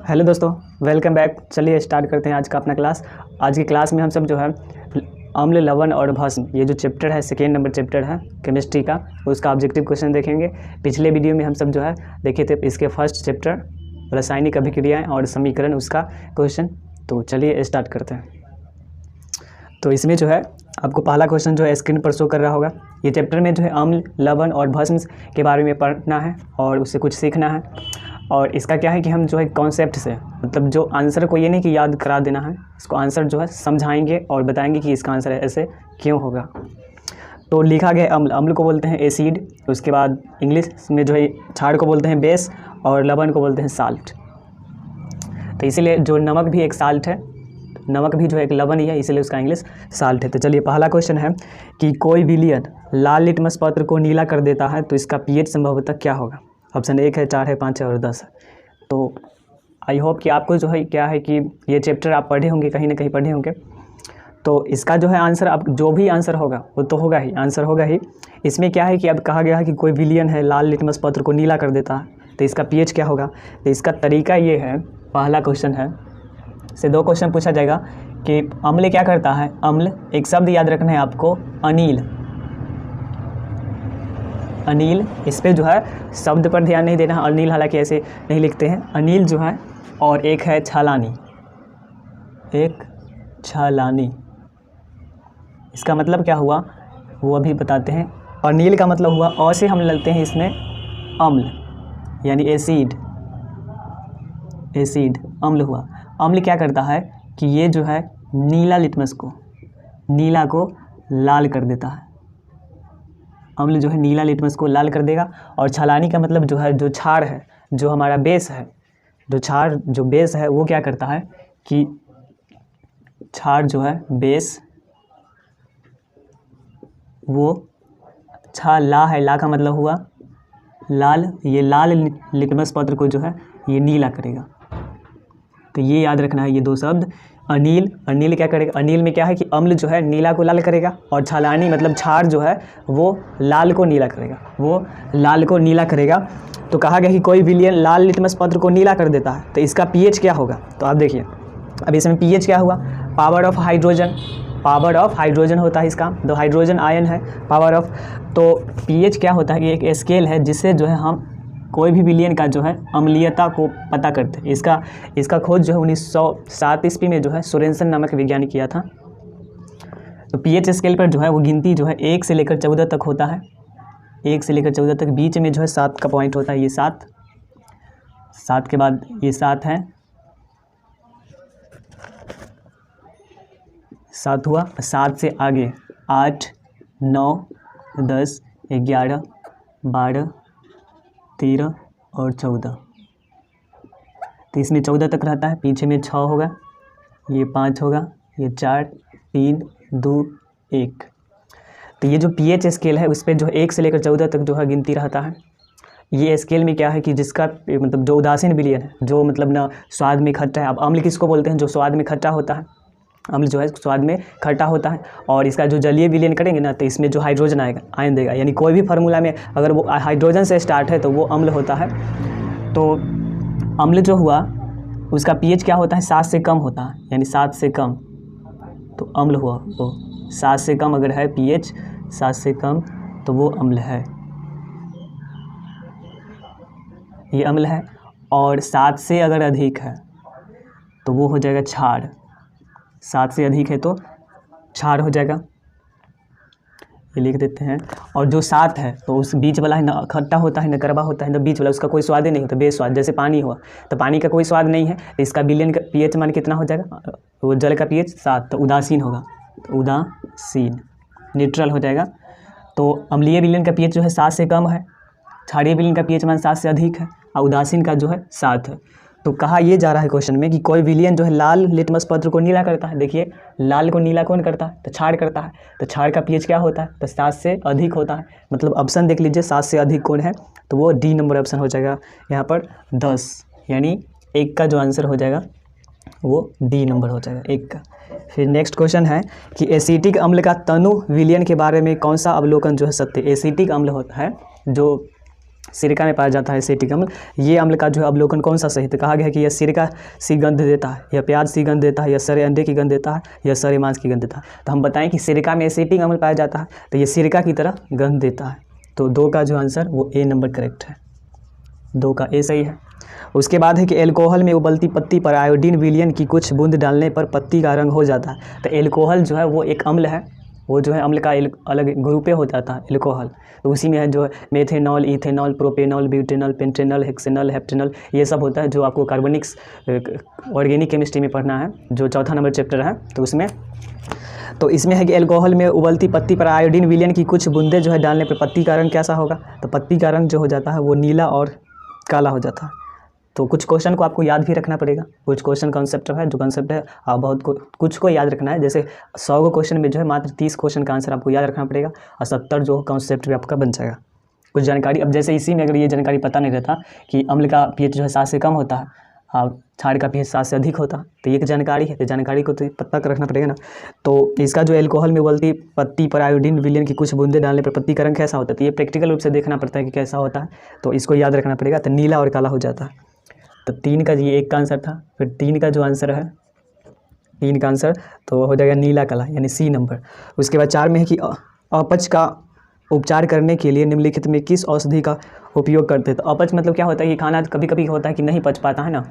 Hello दोस्तों, welcome back. चलिए start करते हैं आज का अपना क्लास। आज की क्लास में हम सब जो है अम्ल, लवण और भस्म, ये जो चैप्टर है सेकेंड नंबर चैप्टर है केमिस्ट्री का, उसका ऑब्जेक्टिव क्वेश्चन देखेंगे। पिछले वीडियो में हम सब जो है देखे थे इसके फर्स्ट चैप्टर रासायनिक अभिक्रियाएं और समीकरण, उसका क्वेश्चन। तो चलिए स्टार्ट करते हैं। तो इसमें जो है आपको पहला क्वेश्चन जो है स्क्रीन पर शो कर रहा होगा। ये चैप्टर में जो है अम्ल, लवण और भस्म के बारे में पढ़ना है और उससे कुछ सीखना है। और इसका क्या है कि हम जो है कॉन्सेप्ट से, मतलब जो आंसर को ये नहीं कि याद करा देना है, इसको आंसर जो है समझाएंगे और बताएंगे कि इसका आंसर ऐसे क्यों होगा। तो लिखा गया अम्ल, अम्ल को बोलते हैं एसिड। उसके बाद इंग्लिश में जो है क्षार को बोलते हैं बेस और लवण को बोलते हैं साल्ट। तो इसीलिए जो नमक भी एक साल्ट है, नमक भी जो है एक लवण ही है, इसीलिए उसका इंग्लिश साल्ट है। तो चलिए पहला क्वेश्चन है कि कोई विलयन लाल लिटमस पत्र को नीला कर देता है तो इसका पीएच संभवतः क्या होगा। ऑप्शन 1 है, 4 है, 5 है और 10 है। तो आई होप कि आपको जो है क्या है कि ये चैप्टर आप पढ़े होंगे, कहीं ना कहीं पढ़े होंगे। तो इसका जो है आंसर, अब जो भी आंसर होगा वो तो होगा ही, आंसर होगा ही। इसमें क्या है कि अब कहा गया है कि कोई विलयन है लाल लिटमस पत्र को नीला कर देता है तो इसका पीएच क्या होगा। तो इसका तरीका ये है, पहला क्वेश्चन है से 2 क्वेश्चन पूछा जाएगा कि अम्ल क्या करता है। अम्ल, एक शब्द याद रखना है आपको, अनिल। अनिल, इस पर जो है शब्द पर ध्यान नहीं देना है। अनिल हालांकि ऐसे नहीं लिखते हैं, अनिल जो है। और एक है छलानी, एक छलानी। इसका मतलब क्या हुआ वो अभी बताते हैं। अनिल का मतलब हुआ अ से हम लेते हैं इसमें अम्ल, यानी एसिड। एसिड अम्ल हुआ। अम्ल क्या करता है कि ये जो है नीला लिटमस को, नीला को लाल कर देता है। अम्ल जो है नीला लिटमस को लाल कर देगा। और छलानी का मतलब जो है जो क्षार है, जो हमारा बेस है, जो क्षार जो बेस है वो क्या करता है कि क्षार जो है बेस, वो ला है, ला का मतलब हुआ लाल। ये लाल लिटमस पत्र को जो है ये नीला करेगा। तो ये याद रखना है, ये 2 शब्द। अनिल, अनिल क्या करेगा, अनिल में क्या है कि अम्ल जो है नीला को लाल करेगा और छलानी मतलब क्षार जो है वो लाल को नीला करेगा, वो लाल को नीला करेगा। तो कहा गया कि कोई विलयन लाल लिटमस पत्र को नीला कर देता है तो इसका पीएच क्या होगा। तो आप देखिए अब इसमें पीएच क्या हुआ, power of hydrogen, power of hydrogen होता है इसका, तो हाइड्रोजन आयन है पावर ऑफ। तो पीएच क्या होता है कि एक स्केल है जिससे जो है हम कोई भी विलयन का जो है अम्लीयता को पता करते हैं। इसका खोज जो है 1907 ईस्वी में जो है सोरेनसन नामक वैज्ञानिक किया था। तो पीएच स्केल पर जो है वो गिनती जो है 1 से लेकर 14 तक होता है। 1 से लेकर 14 तक, बीच में जो है 7 का पॉइंट होता है, ये 7, 7 के बाद ये 7 है, 7 हुआ। 7 से आगे 8, 9, 10, 11, 12, 13 और 14। तो इसमें 14 तक रहता है, पीछे में 6 होगा, ये 5 होगा, ये 4, 3, 2, 1। तो ये जो पीएच स्केल है उस पर जो 1 से लेकर 14 तक जो है गिनती रहता है। ये स्केल में क्या है कि जिसका मतलब जो उदासीन विलयन है, जो मतलब ना स्वाद में खट्टा है। अब अम्ल किसको बोलते हैं, जो स्वाद में खट्टा होता है। अम्ल जो है स्वाद में खट्टा होता है। और इसका जो जलीय विलयन करेंगे ना तो इसमें जो हाइड्रोजन आएगा, आयन देगा, यानी कोई भी फार्मूला में अगर वो हाइड्रोजन से स्टार्ट है तो वो अम्ल होता है। तो अम्ल जो हुआ उसका पीएच क्या होता है, 7 से कम होता है, यानी 7 से कम तो अम्ल हुआ। वो 7 से कम अगर है पीएच, 7 से कम तो वो अम्ल है, ये अम्ल है। और 7 से अगर अधिक है तो वो हो जाएगा क्षार। 7 से अधिक है तो क्षार हो जाएगा, ये लिख देते हैं। और जो 7 है तो उस बीच वाला है ना खट्टा होता है ना कड़वा होता है ना बीच वाला, उसका कोई स्वाद ही नहीं होता, बेस्वाद। जैसे पानी हुआ तो पानी का कोई स्वाद नहीं है तो इसका विलयन का पीएच मान कितना हो जाएगा, वो जल का पीएच 7, तो उदासीन होगा, तो उदासीन, न्यूट्रल हो जाएगा। तो अम्लीय विलयन का पीएच जो है 7 से कम है, क्षारीय विलयन का पीएच मान 7 से अधिक है और उदासीन का जो है 7 है। तो कहा ये जा रहा है क्वेश्चन में कि कोई विलयन जो है लाल लिटमस पत्र को नीला करता है। देखिए लाल को नीला कौन करता है, तो क्षार करता है। तो क्षार का पीएच क्या होता है, तो 7 से अधिक होता है। मतलब ऑप्शन देख लीजिए 7 से अधिक कौन है, तो वो डी नंबर ऑप्शन हो जाएगा यहाँ पर 10, यानी 1 का जो आंसर हो जाएगा वो डी नंबर हो जाएगा 1 का। फिर नेक्स्ट क्वेश्चन है कि एसिटिक अम्ल का तनु विलयन के बारे में कौन सा अवलोकन जो है सत्य। एसिटिक अम्ल होता है जो सिरका में पाया जाता है एसिटिक अम्ल। ये अम्ल का जो है अवलोकन कौन सा सही? तो कहा गया है कि यह सिरका सी गंध देता है, यह प्याज सी गंध देता है, यह सड़े अंडे की गंध देता है, यह सड़े मांस की गंध देता है। तो हम बताएं कि सिरका में एसिटिक अम्ल पाया जाता है, तो ये सिरका की तरह गंध देता है। तो 2 का जो आंसर वो ए नंबर करेक्ट है, 2 का ए सही है। उसके बाद है कि एल्कोहल में उबलती पत्ती पर आयोडीन विलयन की कुछ बूंद डालने पर पत्ती का रंग हो जाता है। तो एल्कोहल जो है वो एक अम्ल है, वो जो है अम्ल का अलग ग्रुपे हो जाता है एल्कोहल। तो उसी में है जो methanol, ethanol, propanol, butanol, pentanol, hexanol, heptanol, ये सब होता है जो आपको कार्बनिक्स ऑर्गेनिक केमिस्ट्री में पढ़ना है, जो 4था नंबर चैप्टर है। तो उसमें तो इसमें है कि एल्कोहल में उबलती पत्ती पर आयोडीन विलयन की कुछ बूंदें जो है डालने पर पत्ती का रंग कैसा होगा? तो पत्ती का रंग जो हो जाता है वो नीला और काला हो जाता है। तो कुछ क्वेश्चन को आपको याद भी रखना पड़ेगा, कुछ क्वेश्चन कॉन्सेप्ट है, जो कॉन्सेप्ट है आप कुछ को याद रखना है। जैसे 100 क्वेश्चन में जो है मात्र 30 क्वेश्चन का आंसर आपको याद रखना पड़ेगा और 70 जो कॉन्सेप्ट भी आपका बन जाएगा। कुछ जानकारी, अब जैसे इसी में अगर ये जानकारी पता नहीं रहता कि अम्ल का pH जो है 7 से कम होता है और क्षार का pH 7 से अधिक होता है, तो ये जानकारी है, तो जानकारी को तो पता कर रखना पड़ेगा ना। तो इसका जो एल्कोहल में उबलती पत्ती पर आयोडीन विलयन की कुछ बूंदे डालने पर पत्ती का रंग कैसा होता है? तो ये प्रैक्टिकल रूप से देखना पड़ता है कि कैसा होता है, तो इसको याद रखना पड़ेगा। तो नीला और काला हो जाता है। तो 3 का ये 1 का आंसर था, फिर 3 का जो आंसर है, 3 का आंसर तो हो जाएगा नीला काला, यानी सी नंबर। उसके बाद 4 में है कि अपच का उपचार करने के लिए निम्नलिखित में किस औषधि का उपयोग करते हैं? तो अपच मतलब क्या होता है कि खाना कभी कभी होता है कि नहीं पच पाता है ना,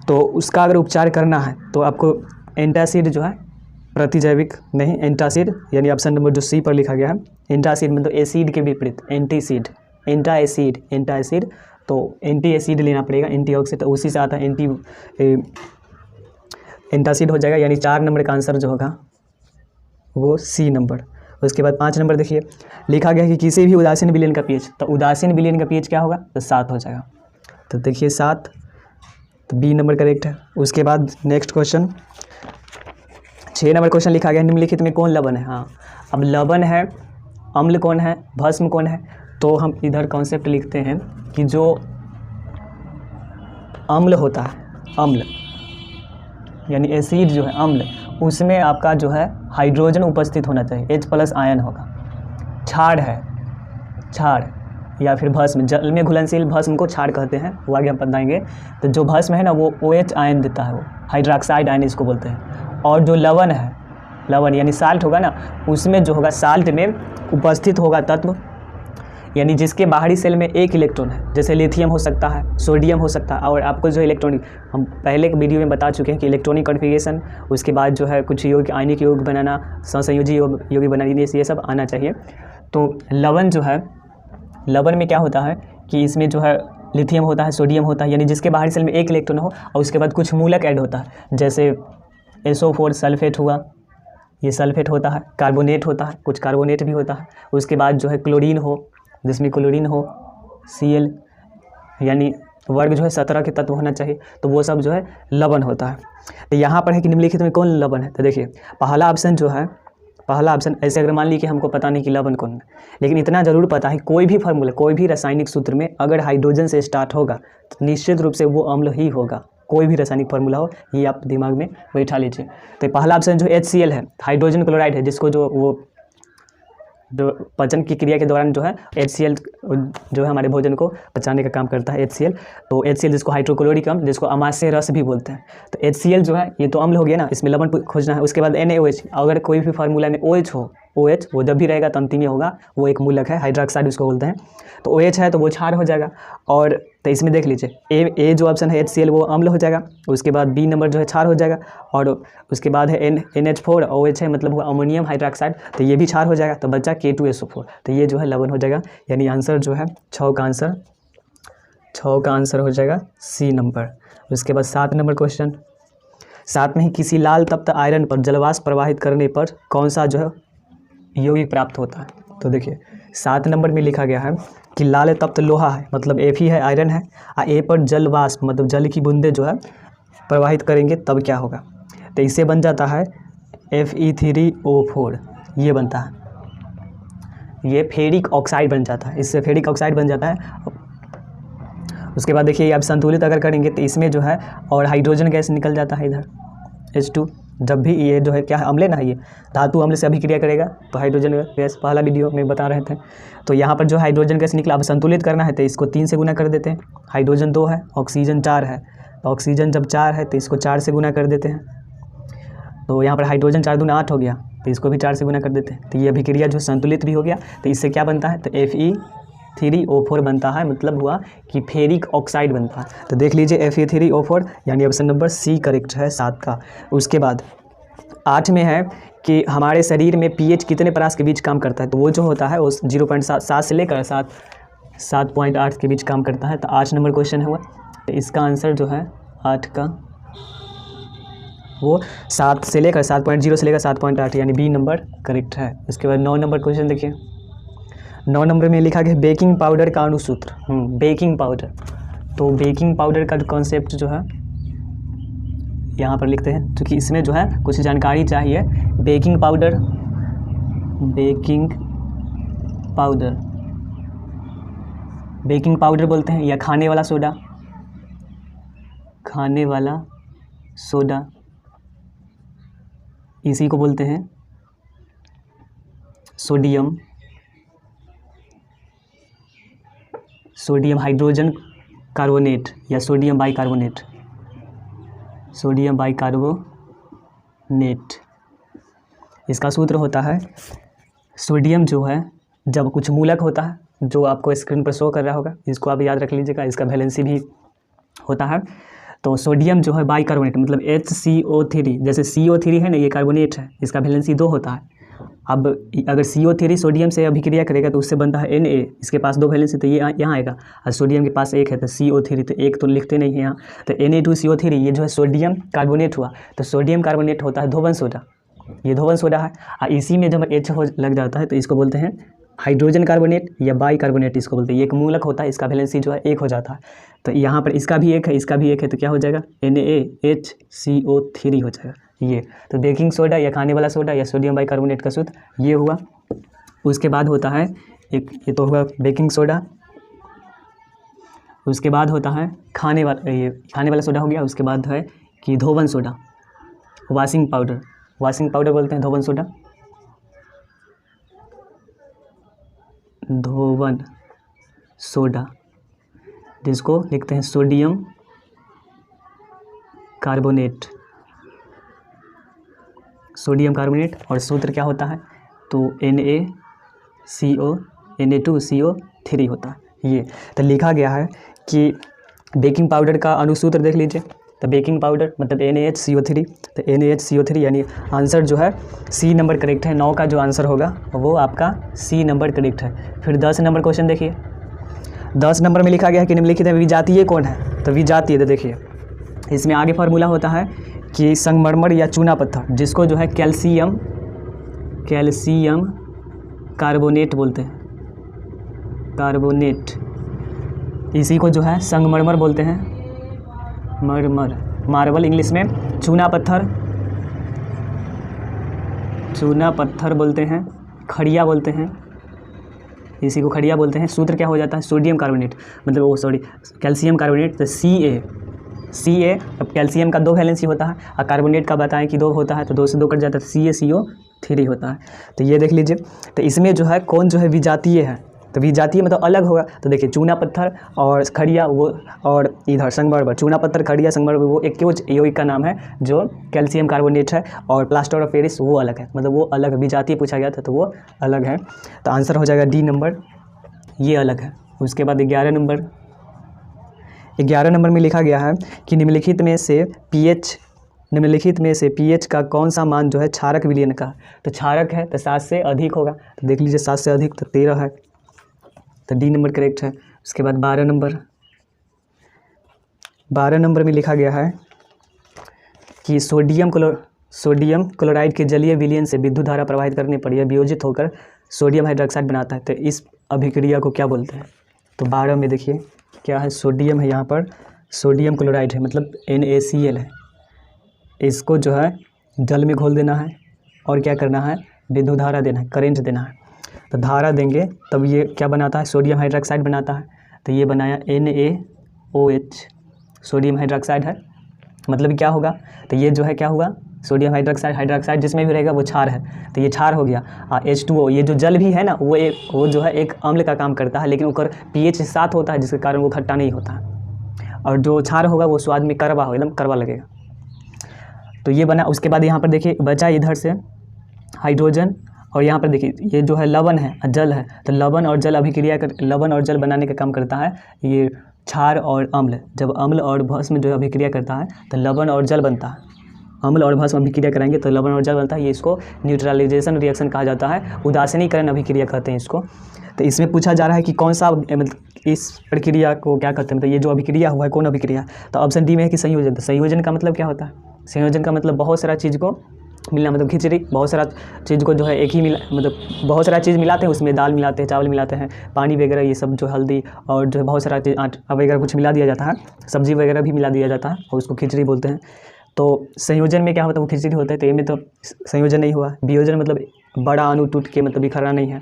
तो उसका अगर उपचार करना है तो आपको एंटासिड जो है, प्रतिजैविक नहीं, एंटासिड, यानी ऑप्शन नंबर जो सी पर लिखा गया है, एंटासिड मतलब एसिड के विपरीत एंटीसिड, एंटासिड, तो एंटी एसिड लेना पड़ेगा, एंटीऑक्सीडेंट, तो उसी से आता है एंटासिड हो जाएगा, यानी 4 नंबर का आंसर जो होगा वो सी नंबर। उसके बाद 5 नंबर देखिए, लिखा गया कि किसी भी उदासीन विलयन का pH, तो उदासीन विलयन का pH क्या होगा? तो 7 हो जाएगा। तो देखिए 7, तो बी नंबर करेक्ट है। उसके बाद नेक्स्ट क्वेश्चन 6 नंबर क्वेश्चन लिखा गया निम्नलिखित में कौन लवण है? हाँ, अब लवण है, अम्ल कौन है, भस्म कौन है? तो हम इधर कॉन्सेप्ट लिखते हैं कि जो अम्ल होता है, अम्ल यानी एसिड जो है अम्ल, उसमें आपका जो है हाइड्रोजन उपस्थित होना चाहिए, H+ आयन होगा। क्षार है, क्षार या फिर भस्म, जल में घुलनशील भस्म को क्षार कहते हैं, वो आगे हम बताएंगे। तो जो भस्म है ना वो OH आयन देता है, वो हाइड्रोक्साइड आयन इसको बोलते हैं। और जो लवण है, लवण यानी साल्ट होगा ना, उसमें जो होगा साल्ट में उपस्थित होगा तत्व, यानी जिसके बाहरी सेल में एक इलेक्ट्रॉन है, जैसे लिथियम हो सकता है, सोडियम हो सकता है। और आपको जो इलेक्ट्रॉनिक, हम पहले के वीडियो में बता चुके हैं कि इलेक्ट्रॉनिक कॉन्फ़िगरेशन, उसके बाद जो है कुछ योग, आयनिक योग बनाना, सहसंयोजी योग बनाना, ये सब आना चाहिए। तो लवण जो है, लवण में क्या होता है कि इसमें जो है लिथियम होता है, सोडियम होता है, यानी जिसके बाहरी सेल में एक इलेक्ट्रॉन हो, और उसके बाद कुछ मूलक ऐड होता है, जैसे SO4 सल्फेट हुआ, ये सल्फेट होता है, कार्बोनेट होता है, कुछ कार्बोनेट भी होता है। उसके बाद जो है क्लोरीन हो, जिसमें क्लोरीन हो, Cl, यानी वर्ग जो है 17 के तत्व होना चाहिए, तो वो सब जो है लवण होता है। तो यहाँ पर है कि निम्नलिखित में कौन लवण है? तो देखिए पहला ऑप्शन जो है, पहला ऑप्शन, ऐसे अगर मान ली कि हमको पता नहीं कि लवण कौन है, लेकिन इतना ज़रूर पता है कोई भी फार्मूला, कोई भी रासायनिक सूत्र में अगर हाइड्रोजन से स्टार्ट होगा तो निश्चित रूप से वो अम्ल ही होगा, कोई भी रासायनिक फार्मूला हो, ये आप दिमाग में बैठा लीजिए। तो पहला ऑप्शन जो HCl है, हाइड्रोजन क्लोराइड है, जिसको जो पचन की क्रिया के दौरान जो है HCl जो है हमारे भोजन को पचाने का काम करता है, HCl। तो HCl जिसको हाइड्रोक्लोरिक अम्ल, जिसको अमाशय रस भी बोलते हैं। तो HCl जो है ये तो अम्ल हो गया ना, इसमें लवण खोजना है। उसके बाद NaOH, अगर कोई भी फार्मूला में OH हो, OH वो जब भी रहेगा तो अंतिम में होगा, वो एक मूलक है, हाइड्रोक्साइड उसको बोलते हैं। तो OH है तो वो क्षार हो जाएगा। और तो इसमें देख लीजिए ए जो ऑप्शन है HCl वो अम्ल हो जाएगा, उसके बाद बी नंबर जो है क्षार हो जाएगा, और उसके बाद है NH4, OH है मतलब हुआ अमोनियम हाइड्रोक्साइड, तो ये भी क्षार हो जाएगा, तो बचा K2SO4, तो ये जो है लवण हो जाएगा। यानी आंसर जो है 6 का आंसर हो जाएगा सी नंबर। उसके बाद 7 नंबर क्वेश्चन, 7 में ही किसी लाल तप्त आयरन पर जलवाष्प प्रवाहित करने पर कौन सा जो है यौगिक प्राप्त होता है? तो देखिए 7 नंबर में लिखा गया है कि लाल तप्त लोहा है, मतलब Fe है, आयरन है, और ए पर जल वाष्प मतलब जल की बूंदें जो है प्रवाहित करेंगे तब क्या होगा? तो इससे बन जाता है Fe3O4, ये बनता है, ये फेरिक ऑक्साइड बन जाता है, इससे फेरिक ऑक्साइड बन जाता है। उसके बाद देखिए आप संतुलित अगर करेंगे तो इसमें जो है और हाइड्रोजन गैस निकल जाता है इधर H2, जब भी ये जो है क्या है, अम्ल ना है, ये धातु अम्ल से अभिक्रिया करेगा तो हाइड्रोजन गैस, पहला वीडियो में बता रहे थे। तो यहाँ पर जो हाइड्रोजन गैस निकला, अब संतुलित करना है तो इसको 3 से गुना कर देते हैं। हाइड्रोजन 2 है, ऑक्सीजन 4 है, तो ऑक्सीजन जब 4 है तो इसको 4 से गुना कर देते हैं। तो यहाँ पर हाइड्रोजन 4 दूना 8 हो गया, तो इसको भी 4 से गुना कर देते हैं। तो ये अभिक्रिया जो संतुलित भी हो गया। तो इससे क्या बनता है, तो Fe3O4 बनता है, मतलब हुआ कि फेरिक ऑक्साइड बनता है। तो देख लीजिए Fe3O4, यानी ऑप्शन नंबर सी करेक्ट है 7 का। उसके बाद 8 में है कि हमारे शरीर में pH कितने परास के बीच काम करता है, तो वो जो होता है वो 0.7 से लेकर 7.8 के बीच काम करता है। तो 8 नंबर क्वेश्चन हुआ। तो इसका आंसर जो है 8 का वो 7 से लेकर 7.0 से लेकर 7.8, यानी बी नंबर करेक्ट है। उसके बाद 9 नंबर क्वेश्चन देखिए। 9 नंबर में लिखा गया बेकिंग पाउडर का अणुसूत्र। बेकिंग पाउडर, तो बेकिंग पाउडर का कॉन्सेप्ट जो है यहाँ पर लिखते हैं, क्योंकि इसमें जो है कुछ जानकारी चाहिए। बेकिंग पाउडर बोलते हैं, या खाने वाला सोडा, इसी को बोलते हैं सोडियम हाइड्रोजन कार्बोनेट या सोडियम बाइकार्बोनेट। इसका सूत्र होता है, सोडियम जो है जब कुछ मूलक होता है, जो आपको स्क्रीन पर शो कर रहा होगा, इसको आप याद रख लीजिएगा, इसका वैलेंसी भी होता है। तो सोडियम जो है बाइकार्बोनेट, मतलब HCO3, जैसे CO3 है ना, ये कार्बोनेट है, इसका वैलेंसी 2 होता है। अब अगर CO3 सोडियम से अभिक्रिया करेगा तो उससे बनता है Na, इसके पास 2 वैलेंसी, तो ये यहाँ आएगा, और सोडियम के पास 1 है, तो CO3, तो 1 तो लिखते नहीं है यहाँ। तो Na2CO3 ये जो है सोडियम कार्बोनेट हुआ, तो सोडियम कार्बोनेट होता है धोवन सोडा, ये धोवन सोडा है। और इसी में जब H हो लग जाता है तो इसको बोलते हैं हाइड्रोजन कार्बोनेट या बाइकार्बोनेट, इसको बोलते हैं। ये एक मूलक होता है, इसका वैलेंसी जो है 1 हो जाता है। तो यहाँ पर इसका भी 1 है, इसका भी 1 है, तो क्या हो जाएगा, NaHCO3 हो जाएगा ये। तो बेकिंग सोडा या खाने वाला सोडा या सोडियम बाइकार्बोनेट का सूत्र ये हुआ। उसके बाद होता है एक, ये तो हुआ बेकिंग सोडा। उसके बाद होता है खाने वाला सोडा हो गया। उसके बाद है कि धोवन सोडा, वॉशिंग पाउडर बोलते हैं धोवन सोडा, जिसको लिखते हैं सोडियम कार्बोनेट, और सूत्र क्या होता है, तो Na2CO3 होता है ये। तो लिखा गया है कि बेकिंग पाउडर का अणुसूत्र देख लीजिए। तो बेकिंग पाउडर मतलब NaHCO3, तो NaHCO3 यानी आंसर जो है सी नंबर करेक्ट है। 9 का जो आंसर होगा वो आपका सी नंबर करेक्ट है। फिर 10 नंबर क्वेश्चन देखिए। 10 नंबर में लिखा गया है कि निम्नलिखित में विजातीय कौन है, तो विजातीय, तो देखिए इसमें आगे फार्मूला होता है कि संगमरमर या चूना पत्थर, जिसको जो है कैल्शियम कार्बोनेट बोलते हैं, इसी को जो है संगमरमर बोलते हैं, मार्बल इंग्लिश में। चूना पत्थर बोलते हैं, खड़िया बोलते हैं, इसी को खड़िया बोलते हैं। सूत्र क्या हो जाता है, सोडियम कार्बोनेट, मतलब कैल्शियम कार्बोनेट, तो Ca। अब कैल्शियम का 2 वैलेंसी होता है, और कार्बोनेट का बताएं कि 2 होता है, तो 2 से 2 कट जाता है, CaCO3 होता है। तो ये देख लीजिए। तो इसमें जो है कौन जो है विजातीय है, तो विजातीय मतलब अलग होगा। तो देखिए चूना पत्थर और खड़िया वो, और इधर संगमरमर, चूना पत्थर खड़िया संगमरमर वो एक यौगिक का नाम है जो कैल्शियम कार्बोनेट है, और प्लास्टर ऑफ पेरिस वो अलग है, मतलब वो अलग विजातीय पूछा गया था तो वो अलग है। तो आंसर हो जाएगा डी नंबर, ये अलग है। उसके बाद 11 नंबर में लिखा गया है कि निम्नलिखित में से pH का कौन सा मान जो है क्षारक विलयन का, तो क्षारक है तो 7 से अधिक होगा। तो देख लीजिए 7 से अधिक तो 13 है, तो डी नंबर करेक्ट है। उसके बाद 12 नंबर में लिखा गया है कि सोडियम क्लोराइड के जलीय विलयन से विद्युत धारा प्रवाहित करने पर यह वियोजित होकर सोडियम हाइड्रोक्साइड बनाता है, तो इस अभिक्रिया को क्या बोलते हैं। तो 12 में देखिए क्या है, सोडियम है, यहाँ पर सोडियम क्लोराइड है, मतलब NaCl है। इसको जो है जल में घोल देना है और क्या करना है, विद्युत धारा देना है, करंट देना है। तो धारा देंगे तब ये क्या बनाता है, सोडियम हाइड्रोक्साइड बनाता है। तो ये बनाया NaOH, सोडियम हाइड्रोक्साइड है। मतलब क्या होगा, तो ये जो है क्या हुआ, सोडियम हाइड्रोक्साइड जिसमें भी रहेगा वो क्षार है, तो ये क्षार हो गया। H2O, ये जो जल भी है ना, वो जो है एक अम्ल का काम करता है, लेकिन ऊपर pH 7 होता है, जिसके कारण वो खट्टा नहीं होता है। और जो क्षार होगा वो स्वाद में कड़वा हो, एकदम कड़वा लगेगा। तो ये बना। उसके बाद यहाँ पर देखिए बचा इधर से हाइड्रोजन, और यहाँ पर देखिए ये जो है लवण है, जल है, तो लवण और जल अभिक्रिया कर, लवण और जल बनाने का काम करता है ये क्षार और अम्ल। जब अम्ल और भस्म जो अभिक्रिया करता है तो लवण और जल बनता है। अम्ल और भस्म अभिक्रिया करेंगे तो लवण और जल बनता है। ये इसको न्यूट्रलाइजेशन रिएक्शन कहा जाता है, उदासीनीकरण अभिक्रिया कहते हैं इसको। तो इसमें पूछा जा रहा है कि कौन सा, मतलब इस प्रक्रिया को क्या कहते हैं, मतलब ये जो अभिक्रिया हुआ है कौन अभिक्रिया। तो ऑप्शन डी में है कि संयोजन। तो संयोजन का मतलब क्या होता है? संयोजन का मतलब बहुत सारा चीज़ को मिलना, मतलब खिचड़ी, बहुत सारा चीज़ को जो है एक ही मिला, मतलब बहुत सारा चीज़ मिलाते हैं, उसमें दाल मिलाते हैं, चावल मिलाते हैं, पानी वगैरह, ये सब जो हल्दी और जो है बहुत सारा चीज़, आटा वगैरह कुछ मिला दिया जाता है, सब्जी वगैरह भी मिला दिया जाता है और उसको खिचड़ी बोलते हैं। तो संयोजन में क्या होता है? वो खिचड़ी होता है। तो ये में तो संयोजन नहीं हुआ। वियोजन मतलब बड़ा अणु टूट के मतलब बिखरना नहीं है।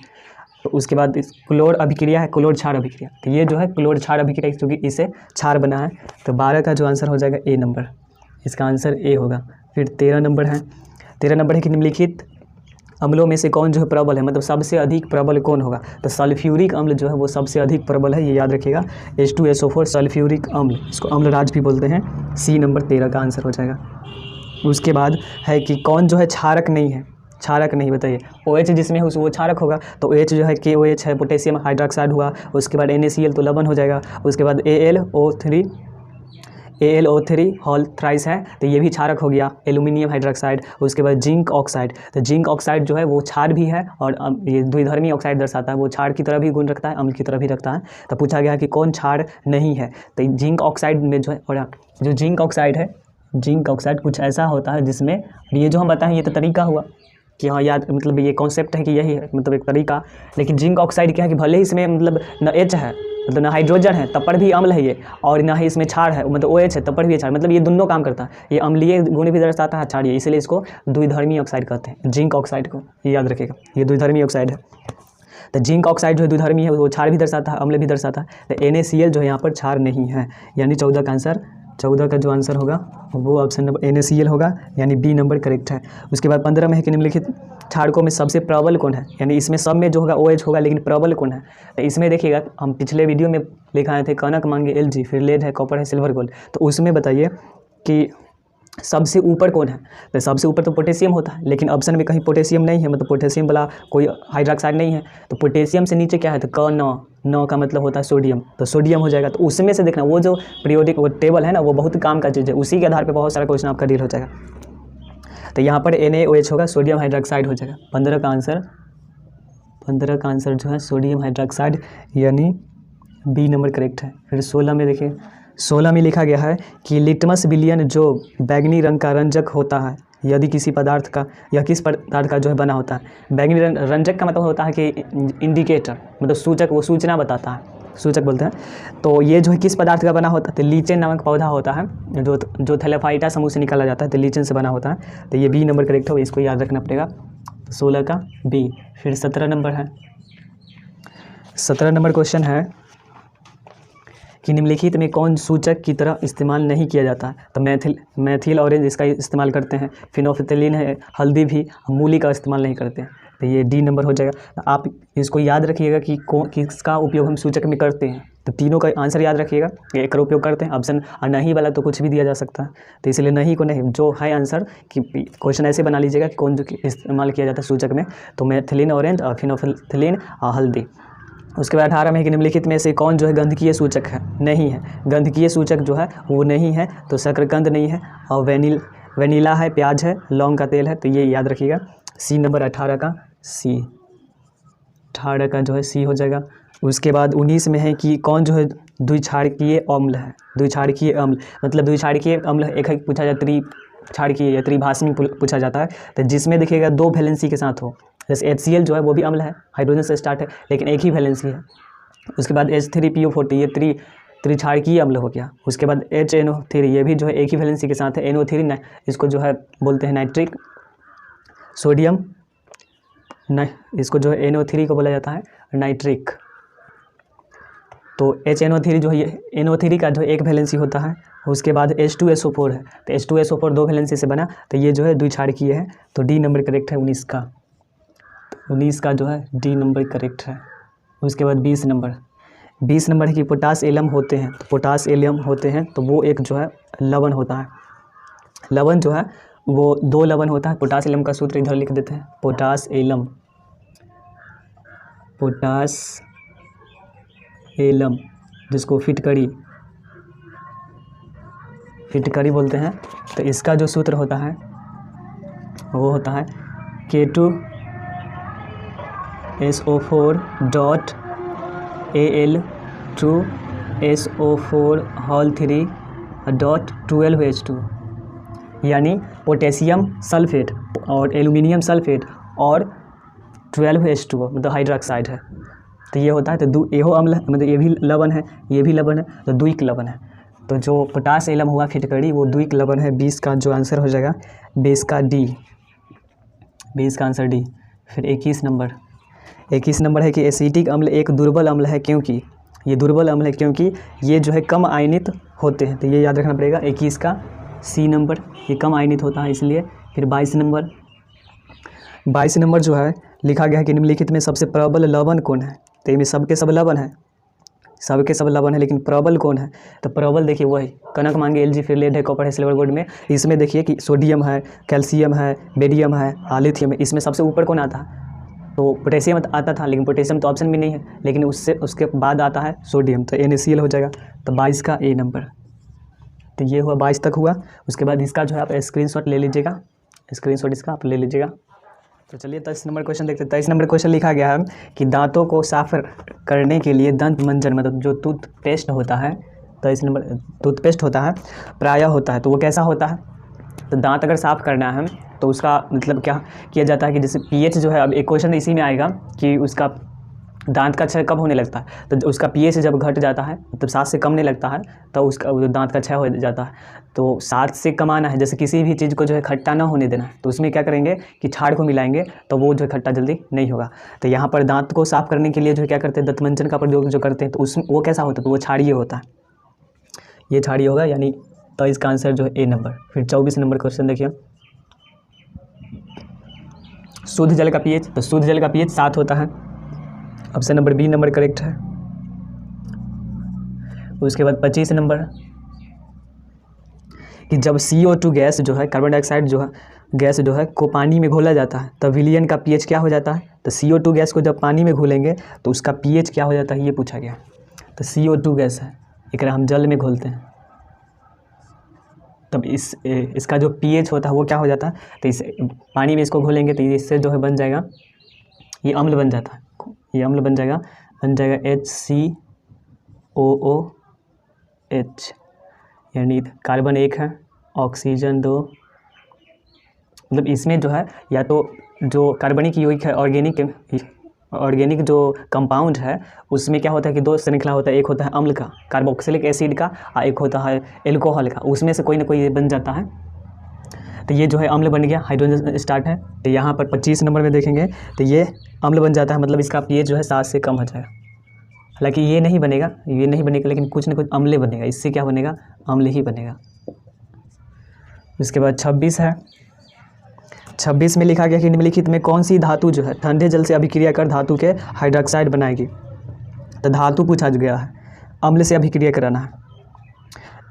तो उसके बाद क्लोर अभिक्रिया है, क्लोर क्षार अभिक्रिया। तो ये जो है क्लोर क्षार अभिक्रिया, क्योंकि इसे क्षार बना है। तो 12 का जो आंसर हो जाएगा ए नंबर, इसका आंसर ए होगा। फिर 13 नंबर है। 13 नंबर है कि निम्नलिखित अम्लों में से कौन जो है प्रबल है, मतलब सबसे अधिक प्रबल कौन होगा? तो सल्फ्यूरिक अम्ल जो है वो सबसे अधिक प्रबल है, ये याद रखिएगा। H2SO4 सल्फ्यूरिक अम्ल, इसको अम्लराज भी बोलते हैं। सी नंबर 13 का आंसर हो जाएगा। उसके बाद है कि कौन जो है क्षारक नहीं है? क्षारक नहीं, बताइए। OH जिसमें है वो क्षारक होगा। तो OH जो है KOH है, पोटेशियम हाइड्रोक्साइड हुआ। उसके बाद NaCl तो लवण हो जाएगा। उसके बाद AlO3 हॉल थ्राइस है, तो ये भी क्षारक हो गया। Aluminium hydroxide. उसके बाद जिंक ऑक्साइड, तो जिंक ऑक्साइड जो है वो क्षार भी है और ये द्विधर्मी ऑक्साइड दर्शाता है, वो क्षार की तरह भी गुण रखता है, अम्ल की तरह भी रखता है। तो पूछा गया कि कौन क्षार नहीं है? तो जिंक ऑक्साइड में जो है, और जो जिंक ऑक्साइड है, जिंक ऑक्साइड कुछ ऐसा होता है जिसमें, ये जो हम बताएं ये तो तरीका हुआ कि हाँ याद, मतलब ये कॉन्सेप्ट है कि यही है, मतलब एक तरीका। लेकिन जिंक ऑक्साइड क्या है कि भले ही इसमें मतलब न H है, मतलब ना हाइड्रोजन है, तब पर भी अम्ल है ये, और ना ही इसमें क्षार है, मतलब OH है तब पर भी क्षार, मतलब ये दोनों काम करता है। ये अम्लीय गुण भी दर्शाता है, क्षारीय, इसलिए इसको द्विधर्मी ऑक्साइड कहते हैं, जिंक ऑक्साइड को, ये याद रखिएगा, ये द्विधर्मी ऑक्साइड है। तो जिंक ऑक्साइड जो है द्विधर्मी है, वो क्षार भी दर्शाता है, अम्ल भी दर्शाता है। तो NaCl जो है यहाँ पर क्षार नहीं है, यानी 14 का आंसर, 14 का जो आंसर होगा वो ऑप्शन नंबर NaCl होगा, यानी बी नंबर करेक्ट है। उसके बाद 15 में है कि निम्नलिखित क्षारकों में सबसे प्रबल कौन है? यानी इसमें सब में जो होगा OH होगा, लेकिन प्रबल कौन है? तो इसमें देखिएगा, हम पिछले वीडियो में लिखाए थे कनक, मांगे, Lg, फिर लेड है, कॉपर है, सिल्वर गोल्ड। तो उसमें बताइए कि सबसे ऊपर कौन है? तो सबसे ऊपर तो पोटेशियम होता है, लेकिन ऑप्शन में कहीं पोटेशियम नहीं है, मतलब पोटेशियम वाला कोई हाइड्रोक्साइड नहीं है। तो पोटेशियम से नीचे क्या है? तो K9 का मतलब होता है सोडियम, तो सोडियम हो जाएगा। तो उसमें से देखना, वो जो पीरियोडिक वो टेबल है ना, वो बहुत काम का चीज़ है, उसी के आधार पर बहुत सारा क्वेश्चन आपका डील हो जाएगा। तो यहाँ पर NaOH होगा, सोडियम हाइड्रोक्साइड हो जाएगा। 15 का आंसर जो है सोडियम हाइड्रोक्साइड, यानी बी नंबर करेक्ट है। फिर 16 में देखिए, 16 में लिखा गया है कि लिटमस विलयन जो बैंगनी रंग का रंजक होता है, यदि किसी पदार्थ का, यह किस पदार्थ का जो है बना होता है? बैंगनी रंजक का मतलब होता है कि इंडिकेटर, मतलब सूचक, वो सूचना बताता है, सूचक बोलते हैं। तो ये जो है किस पदार्थ का बना होता है? तो लीचेन नामक पौधा होता है, जो थैलेफाइटा समूह से निकाला जाता है, तो लीचेन से बना होता है। तो ये बी नंबर करेक्ट हो, इसको याद रखना पड़ेगा। 16 का बी। फिर 17 नंबर है। 17 नंबर क्वेश्चन है कि निम्नलिखित में कौन सूचक की तरह इस्तेमाल नहीं किया जाता है? तो मैथिल ऑरेंज इसका इस्तेमाल करते हैं, फिनोल्फथालीन है, हल्दी भी, मूली का इस्तेमाल नहीं करते हैं। तो ये डी नंबर हो जाएगा। तो आप इसको याद रखिएगा कि किसका उपयोग हम सूचक में करते हैं। तो तीनों का आंसर याद रखिएगा, एक का उपयोग करते हैं, ऑप्शन नहीं वाला तो कुछ भी दिया जा सकता है। तो इसलिए नहीं को नहीं, जो है आंसर कि क्वेश्चन ऐसे बना लीजिएगा कि कौन जो इस्तेमाल किया जाता है सूचक में। तो मैथिलीन ऑरेंज और फिनोल्फथालीन और हल्दी। उसके बाद 18 में है कि निम्नलिखित में से कौन जो है गंधकीय सूचक है? नहीं है, गंधकीय सूचक जो है वो नहीं है। तो शकरकंद नहीं है, और वेनिला है, प्याज है, लौंग का तेल है। तो ये याद रखिएगा, सी नंबर 18 का सी, 18 का जो है सी हो जाएगा। उसके बाद 19 में है कि कौन जो है द्विक्षारकीय अम्ल है? द्विक्षारकीय अम्ल मतलब द्विक्षारकीय अम्ल एक है, पूछा जाए त्रिक्षारकीय या त्रिभाषमी पूछा जाता है। तो जिसमें देखिएगा 2 वैलेंसी के साथ हो, जैसे HCl जो है वो भी अम्ल है, हाइड्रोजन से स्टार्ट है, लेकिन एक ही वैलेंसी है। उसके बाद H3PO40 ये त्रिक्षारकीय अम्ल हो गया। उसके बाद HNO3 ये भी जो है एक ही वैलेंसी के साथ है, NO3 इसको जो है बोलते हैं नाइट्रिक सोडियम, इसको जो है NO3 को बोला जाता है नाइट्रिक। तो HNO3 जो है NO3 का जो एक वैलेंसी होता है, उसके बाद H2SO4 है, तो H2SO4 दो वैलेंसी से बना, तो ये जो है द्विक्षारकीय है, तो डी नंबर करेक्ट है 19 का। 19 का जो है डी नंबर करेक्ट है। उसके बाद 20 नंबर है कि पोटास एलम होते हैं, तो पोटास एलम होते हैं तो वो एक जो है लवण होता है। लवण जो है वो दो लवण होता है। पोटास एलम का सूत्र इधर लिख देते हैं, पोटास एलम जिसको फिटकरी बोलते हैं, तो इसका जो सूत्र होता है वो होता है K2SO4 dot Al2SO4 whole 3 dot 12H2, यानी पोटेशियम सल्फेट और एल्यूमिनियम सल्फेट और 12H2 मतलब हाइड्रोक्साइड है, तो ये होता है। तो एहो अम्ल है, मतलब ये भी लवण है, ये भी लवण है, तो द्विक लवण है। तो जो पोटास एलम हुआ फिटकरी वो द्विक लवण है। 20 का जो आंसर हो जाएगा 20 का डी, 20 का आंसर डी। फिर 21 नंबर है कि एसिटिक अम्ल एक दुर्बल अम्ल है क्योंकि, ये दुर्बल अम्ल है क्योंकि ये जो है कम आयनित होते हैं, तो ये याद रखना पड़ेगा। 21 का सी नंबर, ये कम आयनित होता है इसलिए। फिर 22 नंबर जो है लिखा गया है कि निम्नलिखित में सबसे प्रबल लवण कौन है, तो इनमें सबके सब लवण है, लेकिन प्रबल कौन है, तो प्रबल देखिए वही कनक मांगे Lg, फिर लेड है, कॉपर है, सिल्वर गोल्ड में। इसमें देखिए कि सोडियम है, कैल्शियम है, बेरियम है, लिथियम है। इसमें सबसे ऊपर कौन आता है, तो पोटेशियम आता था, लेकिन पोटेशियम तो ऑप्शन में नहीं है, लेकिन उसके बाद आता है सोडियम, तो NaCl हो जाएगा। तो 22 का ए नंबर। तो ये हुआ 22 तक हुआ। उसके बाद इसका जो है आप स्क्रीनशॉट ले लीजिएगा, स्क्रीनशॉट इसका आप ले लीजिएगा। तो चलिए 23 नंबर क्वेश्चन देखते हैं। 23 नंबर क्वेश्चन लिखा गया है कि दांतों को साफ करने के लिए दंत मंजन मतलब जो टूथपेस्ट होता है, 23 नंबर टूथपेस्ट होता है प्रायः होता है, तो वो कैसा होता है। तो दांत अगर साफ़ करना है तो उसका मतलब क्या किया जाता है कि जैसे pH जो है, अब एक क्वेश्चन इसी में आएगा कि उसका दांत का क्षय कब होने लगता है, तो उसका pH जब घट जाता है मतलब 7 से कम नहीं लगता है तो उसका दांत का क्षय हो जाता है। तो 7 से कम आना है, जैसे किसी भी चीज़ को जो है खट्टा ना होने देना है, तो उसमें क्या करेंगे कि क्षार को मिलाएंगे तो वो जो है खट्टा जल्दी नहीं होगा। तो यहाँ पर दांत को साफ़ करने के लिए जो है क्या करते हैं, दंतमंजन का प्रयोग जो करते हैं, तो उसमें वो कैसा होता है, तो वो क्षारीय होता है, ये क्षारीय होगा, यानी तो इसका आंसर जो है ए नंबर। फिर 24 नंबर क्वेश्चन देखिए, शुद्ध जल का pH, तो शुद्ध जल का pH 7 होता है, option number B number correct है। उसके बाद 25 नंबर कि जब CO2 गैस जो है, कार्बन डाइऑक्साइड जो है गैस जो है को पानी में घोला जाता है तो विलयन का pH क्या हो जाता है। तो CO2 गैस को जब पानी में घोलेंगे तो उसका pH क्या हो जाता है, ये पूछा गया। तो CO2 गैस है, एक हम जल में घोलते हैं तब इसका जो pH होता है वो क्या हो जाता है, तो इस पानी में इसको घोलेंगे तो इससे जो है बन जाएगा, ये अम्ल बन जाता है, ये अम्ल बन जाएगा HCOOH, यानी कार्बन 1 है, ऑक्सीजन 2, मतलब इसमें जो है या तो जो कार्बनिक यौगिक है ऑर्गेनिक जो कंपाउंड है उसमें क्या होता है कि दो श्रृंखला होता है, एक होता है अम्ल का कार्बोक्सिलिक एसिड का और एक होता है एल्कोहल का, उसमें से कोई ना कोई बन जाता है। तो ये जो है अम्ल बन गया, हाइड्रोजन स्टार्ट है। तो यहाँ पर 25 नंबर में देखेंगे तो ये अम्ल बन जाता है, मतलब इसका pH जो है 7 से कम हो जाएगा। हालांकि ये नहीं बनेगा, लेकिन कुछ ना कुछ अम्ल बनेगा, इससे क्या बनेगा, अम्ल ही बनेगा। इसके बाद 26 है, 26 में लिखा गया कि निम्नलिखित में कौन सी धातु जो है ठंडे जल से अभिक्रिया कर धातु के हाइड्रोक्साइड बनाएगी। तो धातु पूछा गया है, अम्ल से अभिक्रिया कराना है,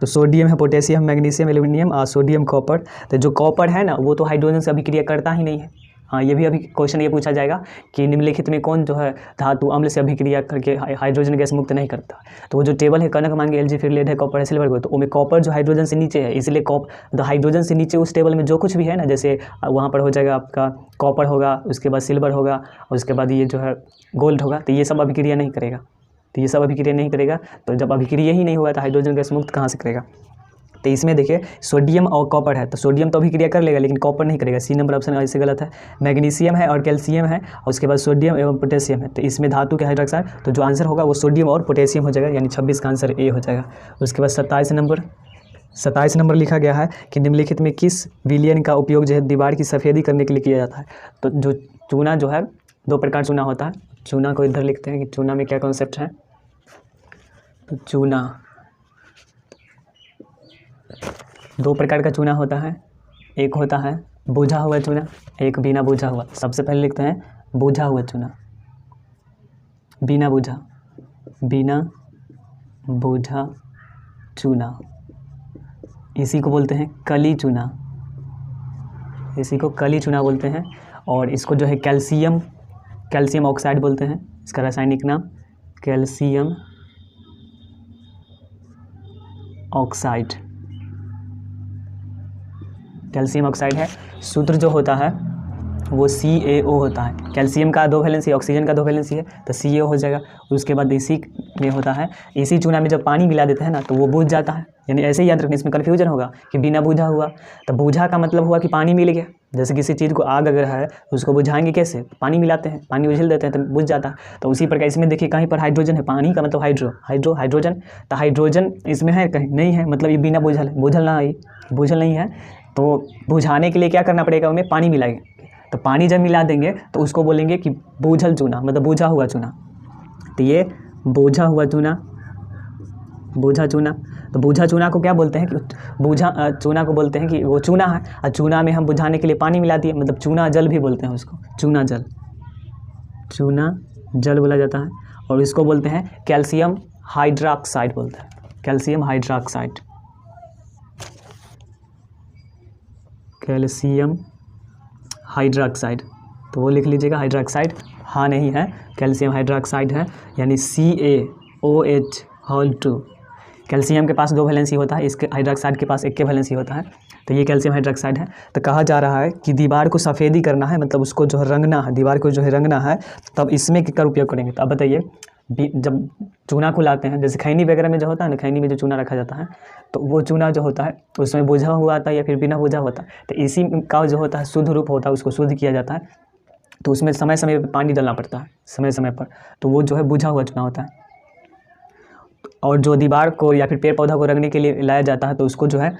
तो सोडियम है, पोटेशियम, मैग्नीशियम, एल्यूमिनियम और सोडियम कॉपर। तो जो कॉपर है ना वो तो हाइड्रोजन से अभिक्रिया करता ही नहीं है। हाँ, ये भी अभी क्वेश्चन ये पूछा जाएगा कि निम्नलिखित में कौन जो है धातु अम्ल से अभिक्रिया करके हाइड्रोजन गैस मुक्त नहीं करता। तो वो जो टेबल है कनक मांगे Lg, फिर लेड है, कॉपर है, सिल्वर गोल्ड, तो उसमें कॉपर जो हाइड्रोजन से नीचे है, इसलिए तो हाइड्रोजन से नीचे उस टेबल में जो कुछ भी है ना, जैसे वहाँ पर हो जाएगा आपका कॉपर होगा, उसके बाद सिल्वर होगा और उसके बाद ये जो है गोल्ड होगा, तो ये सब अभिक्रिया नहीं करेगा। तो जब अभिक्रिया ही नहीं होगा तो हाइड्रोजन गैस मुक्त कहाँ से करेगा। तो इसमें देखिए सोडियम और कॉपर है, तो सोडियम तो अभिक्रिया कर लेगा लेकिन कॉपर नहीं करेगा, सी नंबर ऑप्शन ऐसे गलत है। मैग्नीशियम है और कैल्शियम है और उसके बाद सोडियम एवं पोटेशियम है, तो इसमें धातु के हाइड्रोक्साइड, तो जो आंसर होगा वो सोडियम और पोटेशियम हो जाएगा, यानी 26 का आंसर ए हो जाएगा। उसके बाद 27 नंबर लिखा गया है कि निम्नलिखित में किस विलयन का उपयोग जो है दीवार की सफ़ेदी करने के लिए किया जाता है। तो जो चूना जो है, 2 प्रकार चूना होता है, चूना को इधर लिखते हैं कि चूना में क्या कॉन्सेप्ट है। तो चूना, दो प्रकार का चूना होता है, एक होता है बुझा हुआ चूना, एक बिना बुझा हुआ। सबसे पहले लिखते हैं बुझा हुआ चूना, बिना बुझा, बिना बुझा चूना, इसी को बोलते हैं कली चूना, इसी को कली चूना बोलते हैं। और इसको जो है कैल्शियम ऑक्साइड बोलते हैं, इसका रासायनिक नाम कैल्शियम ऑक्साइड, कैल्शियम ऑक्साइड है। सूत्र जो होता है वो CaO होता है। कैल्शियम का 2 वैलेंसी, ऑक्सीजन का 2 वैलेंसी है, तो CaO हो जाएगा। उसके बाद इसी में होता है, इसी चूना में जब पानी मिला देते हैं ना तो वो बुझ जाता है। यानी ऐसे ही याद रखना, इसमें कन्फ्यूजन होगा कि बिना बुझा हुआ, तो बुझा का मतलब हुआ कि पानी मिल गया। जैसे किसी चीज़ को आग अगर है उसको बुझाएंगे कैसे, पानी मिलाते हैं, पानी उझिल देते हैं तो बुझ जाता है। तो उसी प्रकार इसमें देखिए कहीं पर हाइड्रोजन है, पानी का मतलब हाइड्रोजन, तो हाइड्रोजन इसमें है कहीं नहीं है, मतलब ये बिना बुझल है, बुझल नहीं है। तो बुझाने के लिए क्या करना पड़ेगा, उनमें पानी मिलाएंगे। तो पानी जब मिला देंगे तो उसको बोलेंगे कि बूझल चूना, मतलब बूझा हुआ चूना। तो ये बूझा हुआ चूना, बूझा चूना। तो बूझा चूना को क्या बोलते हैं कि बूझा चूना को बोलते हैं कि वो चूना है, और चूना में हम बुझाने के लिए पानी मिला दिए, मतलब चूना जल भी बोलते हैं उसको, चूना जल बोला जाता है। और इसको बोलते हैं कैल्शियम हाइड्रोक्साइड बोलते हैं, कैल्शियम हाइड्रोक्साइड, कैल्शियम हाइड्रोक्साइड। तो वो लिख लीजिएगा, हाइड्रोक्साइड हाँ नहीं है, कैल्शियम हाइड्रोक्साइड है, यानी CaOH2। कैल्शियम के पास 2 वैलेंसी होता है, इसके हाइड्रोक्साइड के पास 1 वैलेंसी होता है। तो ये कैल्शियम हाइड्रोक्साइड है। तो कहा जा रहा है कि दीवार को सफ़ेदी करना है, मतलब उसको जो है रंगना है, दीवार को जो है रंगना है, तब इसमें क्या उपयोग करेंगे। तो अब बताइए, जब चूना को लाते हैं, जैसे खैनी वगैरह में जो होता है ना, खैनी में जो चूना रखा जाता है, तो वो चूना जो होता है उसमें बुझा हुआ आता है या फिर बिना बुझा होता है। तो इसी का जो होता है शुद्ध रूप होता है, उसको शुद्ध किया जाता है। तो उसमें समय समय पर पानी डालना पड़ता है, समय समय पर, तो वो जो है बुझा हुआ चूना होता है। और जो दीवार को या फिर पेड़ पौधा को रंगने के लिए लाया जाता है, तो उसको जो है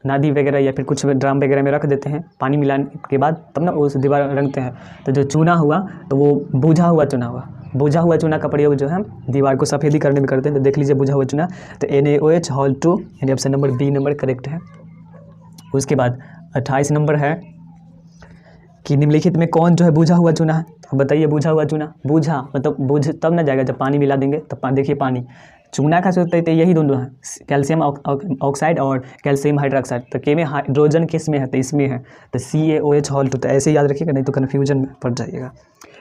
नदी वगैरह या फिर कुछ ड्राम वगैरह में रख देते हैं, पानी मिलाने के बाद तब ना उस दीवार रंगते हैं। तो जो चूना हुआ तो वो बुझा हुआ चूना हुआ। बुझा हुआ चूना का प्रयोग जो है दीवार को सफ़ेदी करने में करते हैं। तो देख लीजिए बुझा हुआ चूना, तो NaOH2 यानी option number B number correct है। उसके बाद 28 नंबर है कि निम्नलिखित में कौन जो है बुझा हुआ चूना है। तो बताइए बुझा हुआ चूना, बुझा मतलब बुझ तब ना जाएगा जब पानी मिला देंगे, तब देखिए पानी, चूना का सूत्र तो यही दोनों है, कैल्शियम ऑक्साइड और कैल्शियम हाइड्रोक्साइड। तो के में हाइड्रोजन किस में है, तो इसमें है, तो CaOH2। तो ऐसे याद रखिएगा, नहीं तो कन्फ्यूजन में पड़ जाइएगा।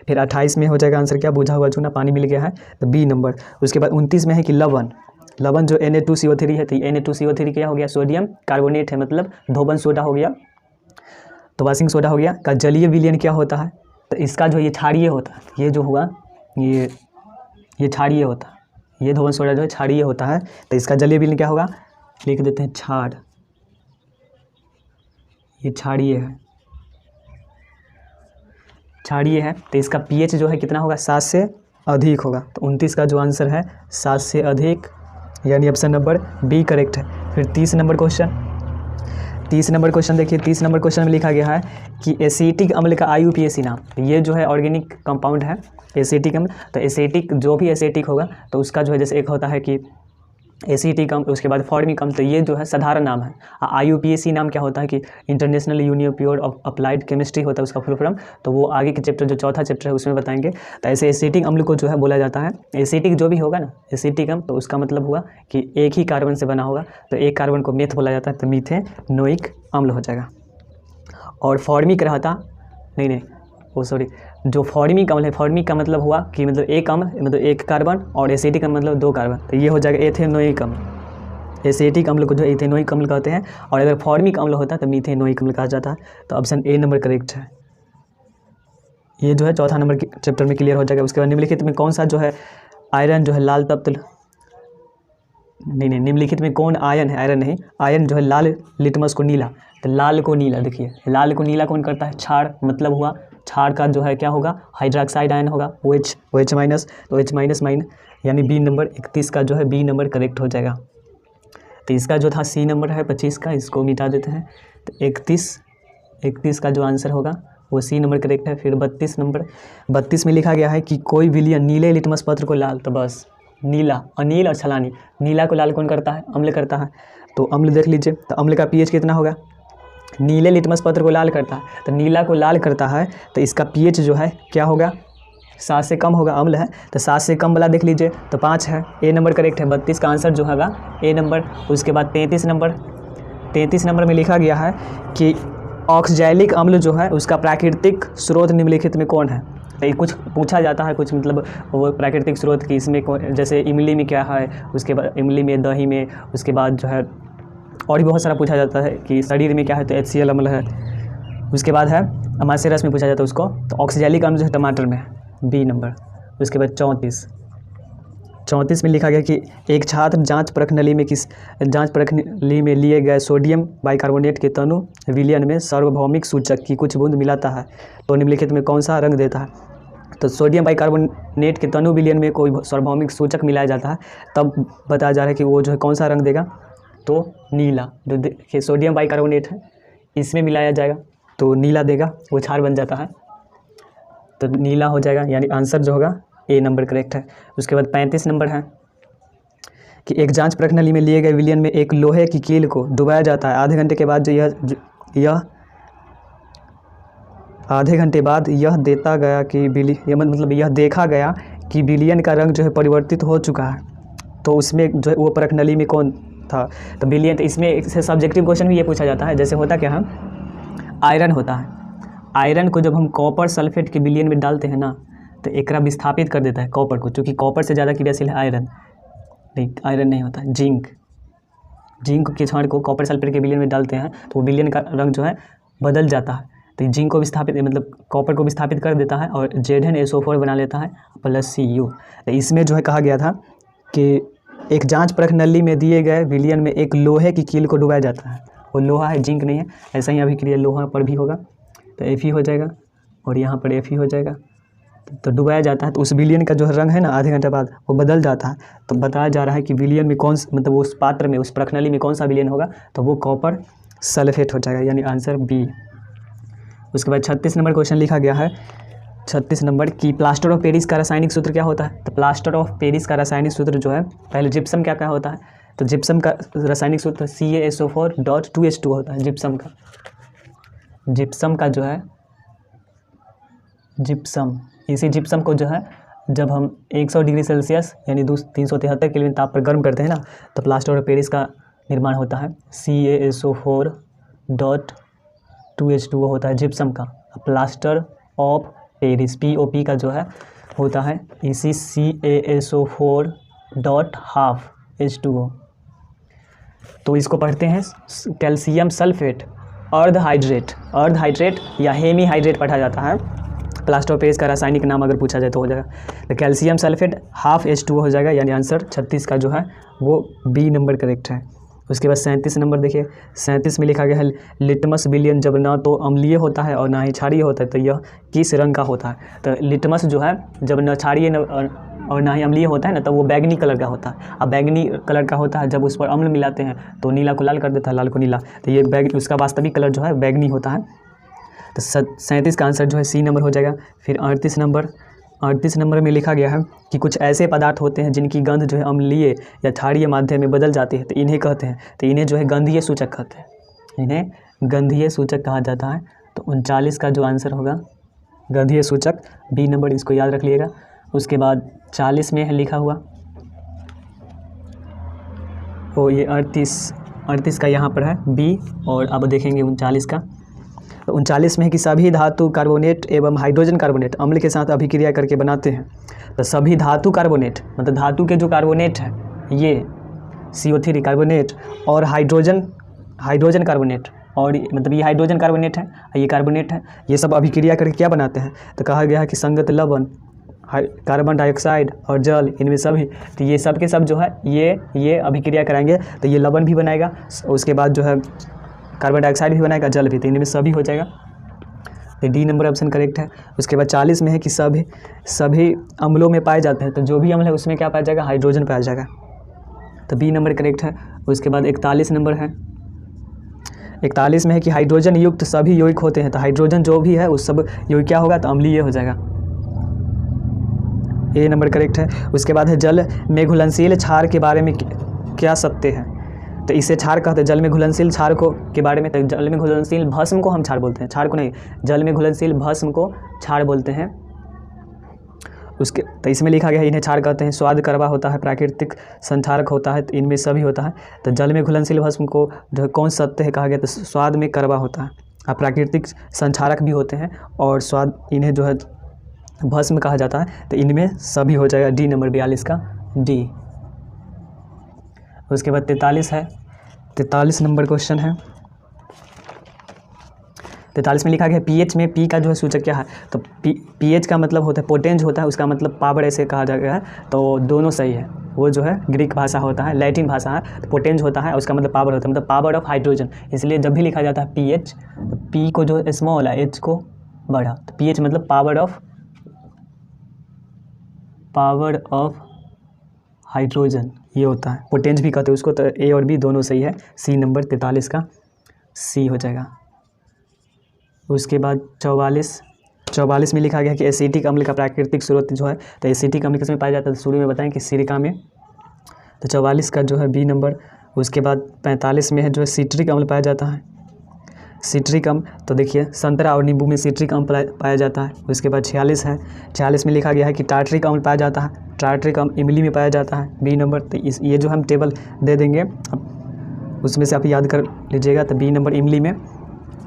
फिर 28 में हो जाएगा आंसर क्या, बुझा हुआ चूना, पानी मिल गया है, तो B नंबर। उसके बाद 29 में है कि लवण जो Na2CO3 है, तो Na2CO3 क्या हो गया, सोडियम कार्बोनेट है, मतलब धोबन सोडा हो गया, तो वाशिंग सोडा हो गया। का जलीय विलयन क्या होता है, तो इसका जो ये क्षारीय होता है, ये जो हुआ ये क्षारीय होता है, ये धोबन सोडा जो है क्षारीय होता है। तो इसका जलीय विलयन क्या होगा, लिख देते हैं क्षार, ये क्षारीय है। तो इसका pH जो है कितना होगा, 7 से अधिक होगा। तो 29 का जो आंसर है 7 से अधिक, यानी ऑप्शन नंबर B करेक्ट है। फिर 30 नंबर क्वेश्चन देखिए, 30 नंबर क्वेश्चन में लिखा गया है कि एसिटिक अम्ल का IUPAC नाम। ये जो है ऑर्गेनिक कंपाउंड है एसिटिक अम्ल। तो एसिटिक जो भी एसिटिक होगा तो उसका जो है, जैसे एक होता है कि एसिटिक अम्ल, उसके बाद फॉर्मिक अम्ल, तो ये जो है साधारण नाम है। IUPAC नाम क्या होता है कि international union pure of applied chemistry होता है उसका फुल फॉर्म। तो वो आगे के चैप्टर जो चौथा चैप्टर है उसमें बताएंगे। तो ऐसे एसिटिक अम्ल को जो है बोला जाता है, एसिटिक जो भी होगा ना एसिटिक अम्ल, तो उसका मतलब हुआ कि एक ही कार्बन से बना होगा। तो एक कार्बन को मेथ बोला जाता है, तो मीथेनोइक अम्ल हो जाएगा। और फॉर्मिक रहता जो फॉर्मिक अम्ल है, फॉर्मिक का मतलब हुआ कि मतलब एक अम्ल मतलब एक कार्बन, और एसिटिक अम्ल मतलब 2 कार्बन, तो ये हो जाएगा एथेनोइक अम्ल। एसिटिक अम्ल को जो एथेनोइक अम्ल कहते हैं, और अगर फॉर्मिक अम्ल होता है तो मीथेनोइक अम्ल कहा जाता है। तो ऑप्शन A नंबर करेक्ट है। ये जो है चौथा नंबर के चैप्टर में क्लियर हो जाएगा। उसके बाद निम्नलिखित में कौन सा जो है आयरन जो है लाल तत्व, निम्नलिखित में कौन आयन है, आयरन नहीं, आयन जो है लाल लिटमस को नीला। तो लाल को नीला, देखिए लाल को नीला कौन करता है, क्षार, मतलब हुआ क्षार का जो है क्या होगा, हाइड्रोक्साइड आयन होगा, OH माइनस, तो OH माइनस यानी B नंबर 31 का जो है B नंबर करेक्ट हो जाएगा। तो इसका जो था C नंबर है 25 का, इसको मिटा देते हैं। तो 31 का जो आंसर होगा वो C नंबर करेक्ट है। फिर 32 नंबर, 32 में लिखा गया है कि कोई विलयन नीले लिटमस पत्र को लाल, तो बस नीला, अनील और छलानी। नीला को लाल कौन करता है? अम्ल करता है। तो अम्ल देख लीजिए, तो अम्ल का पीएच कितना होगा? नीले लिटमस पत्र को लाल करता है, तो नीला को लाल करता है, तो इसका पीएच जो है क्या होगा? 7 से कम होगा, अम्ल है तो 7 से कम वाला देख लीजिए, तो 5 है। ए नंबर करेक्ट है। 32 का आंसर जो होगा ए नंबर। उसके बाद 33 नंबर में लिखा गया है कि ऑक्सैलिक अम्ल जो है उसका प्राकृतिक स्रोत निम्नलिखित में कौन है? तो ये कुछ पूछा जाता है, कुछ मतलब वो प्राकृतिक स्रोत की इसमें जैसे इमली में क्या है, उसके बाद इमली में, दही में, उसके बाद जो है और भी बहुत सारा पूछा जाता है कि शरीर में क्या है, तो HCl अम्ल है। उसके बाद है अमाशय रस में पूछा जाता है उसको, तो ऑक्सैलिक अम्ल जो है टमाटर में है, बी नंबर। उसके बाद 34 में लिखा गया कि एक छात्र जांच प्रश्नावली में लिए गए सोडियम बाइकार्बोनेट के तनु विलयन में सार्वभौमिक सूचक की कुछ बूंद मिलाता है तो निम्नलिखित में कौन सा रंग देता है? तो सोडियम बाइकार्बोनेट के तनु विलयन में कोई सार्वभौमिक सूचक मिलाया जाता है, तब बताया जा रहा है कि वो जो है कौन सा रंग देगा? तो नीला। जो देखिए सोडियम बाइकार्बोनेट है इसमें मिलाया जाएगा तो नीला देगा, वो क्षार बन जाता है, तो नीला हो जाएगा, यानी आंसर जो होगा ए नंबर करेक्ट है। उसके बाद 35 नंबर है कि एक जांच प्रश्नावली में लिए गए विलयन में एक लोहे की कील को डुबाया जाता है। आधे घंटे बाद यह देखा गया कि विलयन का रंग जो है परिवर्तित हो चुका है, तो उसमें जो है वो प्रश्नावली में कौन था? तो विलयन। तो इसमें एक सब्जेक्टिव क्वेश्चन भी ये पूछा जाता है, जैसे होता क्या है, आयरन होता है, आयरन को जब हम कॉपर सल्फेट के विलयन में डालते हैं ना, तो एकरा विस्थापित कर देता है कॉपर को, क्योंकि कॉपर से ज़्यादा क्रियाशील है आयरन। नहीं, आयरन नहीं होता है, जिंक के क्षण को कॉपर सल्फेट के विलयन में डालते हैं तो वो विलयन का रंग जो है बदल जाता है, तो जिंक को विस्थापित मतलब कॉपर को विस्थापित कर देता है और ZnSO4 बना लेता है +Cu। तो इसमें जो है कहा गया था कि एक जांच प्रश्नावली में दिए गए विलयन में एक लोहे की कील को डुबाया जाता है, वो लोहा है, जिंक नहीं है। ऐसा ही अभिक्रिया लोहा पर भी होगा, तो Fe हो जाएगा और यहाँ पर Fe हो जाएगा, तो डुबाया जाता है, तो उस विलयन का जो रंग है ना आधे घंटे बाद वो बदल जाता है। तो बताया जा रहा है कि विलयन में कौन मतलब उस पात्र में, उस प्रश्नावली में कौन सा विलयन होगा, तो वो कॉपर सल्फेट हो जाएगा, यानी आंसर बी। उसके बाद 36 नंबर क्वेश्चन लिखा गया है, 36 नंबर की प्लास्टर ऑफ पेरिस का रासायनिक सूत्र क्या होता है? तो प्लास्टर ऑफ पेरिस का रासायनिक सूत्र जो है, पहले जिप्सम क्या होता है, तो जिप्सम का रासायनिक सूत्र CaSO4.2H2 होता है। जिप्सम का जो है इसी जिप्सम को जो है जब हम 100 डिग्री सेल्सियस यानी 373 केल्विन ताप पर गर्म करते हैं ना, तो प्लास्टर ऑफ पेरिस का निर्माण होता है। CaSO4.2H2 होता है जिप्सम का। प्लास्टर ऑफ पेरिस POP का जो है होता है इसी CaSO4.12H2O। तो इसको पढ़ते हैं कैल्शियम सल्फेट, अर्ध हाइड्रेट या हेमी हाइड्रेट पढ़ा जाता है। प्लास्टर ऑफ पेरिस का रासायनिक नाम अगर पूछा जाए तो हो जाएगा, तो कैल्शियम सल्फेट ½ H2O हो जाएगा, यानी आंसर 36 का जो है वो बी नंबर करेक्ट है। उसके बाद 37 नंबर देखिए, 37 में लिखा गया है लिटमस विलयन जब ना तो अम्लीय होता है और ना ही क्षारीय होता है तो यह किस रंग का होता है? तो लिटमस जो है जब न क्षारीय और ना ही अम्लीय होता है ना, तो वो बैंगनी कलर का होता है। अब बैंगनी कलर का होता है जब उस पर अम्ल मिलाते हैं तो नीला को लाल कर देता है, लाल को नीला, तो ये उसका वास्तविक कलर जो है बैंगनी होता है। तो 37 का आंसर जो है सी नंबर हो जाएगा। फिर 38 नंबर में लिखा गया है कि कुछ ऐसे पदार्थ होते हैं जिनकी गंध जो है अम्लीय या क्षारीय माध्यम में बदल जाती है, तो इन्हें कहते हैं, तो इन्हें जो है गंधीय सूचक कहते हैं, इन्हें गंधीय सूचक कहा जाता है। तो 39 का जो आंसर होगा गंधीय सूचक बी नंबर, इसको याद रख लीजिएगा। उसके बाद 40 में है लिखा हुआ, तो ये 38 का यहाँ पर है बी, और अब देखेंगे 39 का। तो 39 में है कि सभी धातु कार्बोनेट एवं हाइड्रोजन कार्बोनेट अम्ल के साथ अभिक्रिया करके बनाते हैं। तो सभी धातु कार्बोनेट मतलब धातु के जो कार्बोनेट है ये CO3 कार्बोनेट और हाइड्रोजन कार्बोनेट, और मतलब ये हाइड्रोजन कार्बोनेट है, ये कार्बोनेट है, ये सब अभिक्रिया करके क्या बनाते हैं? तो कहा गया है कि संगत लवण, कार्बन डाइऑक्साइड और जल, इनमें सभी, तो ये सब के सब जो है ये अभिक्रिया कराएंगे, तो ये लवण भी बनाएगा, उसके बाद जो है कार्बन डाइऑक्साइड भी बनाएगा, जल भी, तो इनमें सभी हो जाएगा, तो डी नंबर ऑप्शन करेक्ट है। उसके बाद 40 में है कि सभी अम्लों में पाए जाते हैं, तो जो भी अम्ल है उसमें क्या पाया जाएगा? हाइड्रोजन पाया जाएगा, तो बी नंबर करेक्ट है। उसके बाद 41 नंबर है, 41 में है कि हाइड्रोजन युक्त सभी यौगिक होते हैं, तो हाइड्रोजन जो भी है उस सब यौगिक क्या होगा? तो अम्लीय हो जाएगा। ए नंबर करेक्ट है। उसके बाद है जल में घुलनशील क्षार के बारे में क्या सत्य है? तो इसे क्षार कहते हैं, जल में घुलनशील क्षार को के बारे में। तो जल में घुलनशील भस्म को हम क्षार बोलते हैं, क्षार को नहीं। जल में घुलनशील भस्म को क्षार बोलते हैं। उसके तो इसमें लिखा गया है इन्हें क्षार कहते हैं। स्वाद कड़वा होता है, प्राकृतिक संक्षारक होता है, तो इनमें सभी होता है। तो जल में घुलनशील भस्म को जो कौन सत्य है कहा गया? तो स्वाद में कड़वा होता है। और प्राकृतिक संक्षारक भी होते हैं और स्वाद, इन्हें जो है भस्म कहा जाता है। तो इनमें सभी हो जाएगा डी नंबर 42 का डी। उसके बाद 43 है, 43 नंबर क्वेश्चन है। 43 में लिखा गया है पीएच में पी का जो है सूचक क्या है? तो पीएच का मतलब होता है पोटेंज होता है, उसका मतलब पावर ऐसे कहा जाएगा है। तो दोनों सही है। वो जो है ग्रीक भाषा होता है, लैटिन भाषा है। तो पोटेंज होता है, उसका मतलब पावर होता है, मतलब पावर ऑफ हाइड्रोजन। इसलिए जब भी लिखा जाता है पीएच, तो पी को जो स्मॉल है, एच को बड़ा। तो पीएच मतलब पावर ऑफ हाइड्रोजन, ये होता है। पोटेंज भी कहते हैं उसको। तो ए और बी दोनों सही है। सी नंबर 43 का सी हो जाएगा। उसके बाद 44 में लिखा गया कि एसिटिक अम्ल का प्राकृतिक स्रोत जो है, तो एसिटिक अम्ल किसमें पाया जाता है? तो शुरू में बताएं कि सिरका में। तो 44 का जो है बी नंबर। उसके बाद 45 में है जो है सिट्रिक अम्ल पाया जाता है। सिट्रिक अम्ल, तो देखिए संतरा और नींबू में सिट्रिक अम्ल पाया जाता है। उसके बाद 46 है, 46 में लिखा गया है कि टार्ट्रिक अम्ल पाया जाता है। टार्ट्रिक अम्ल इमली में पाया जाता है, बी नंबर। तो ये जो हम टेबल दे देंगे अब उसमें से आप याद कर लीजिएगा। तो बी नंबर इमली में।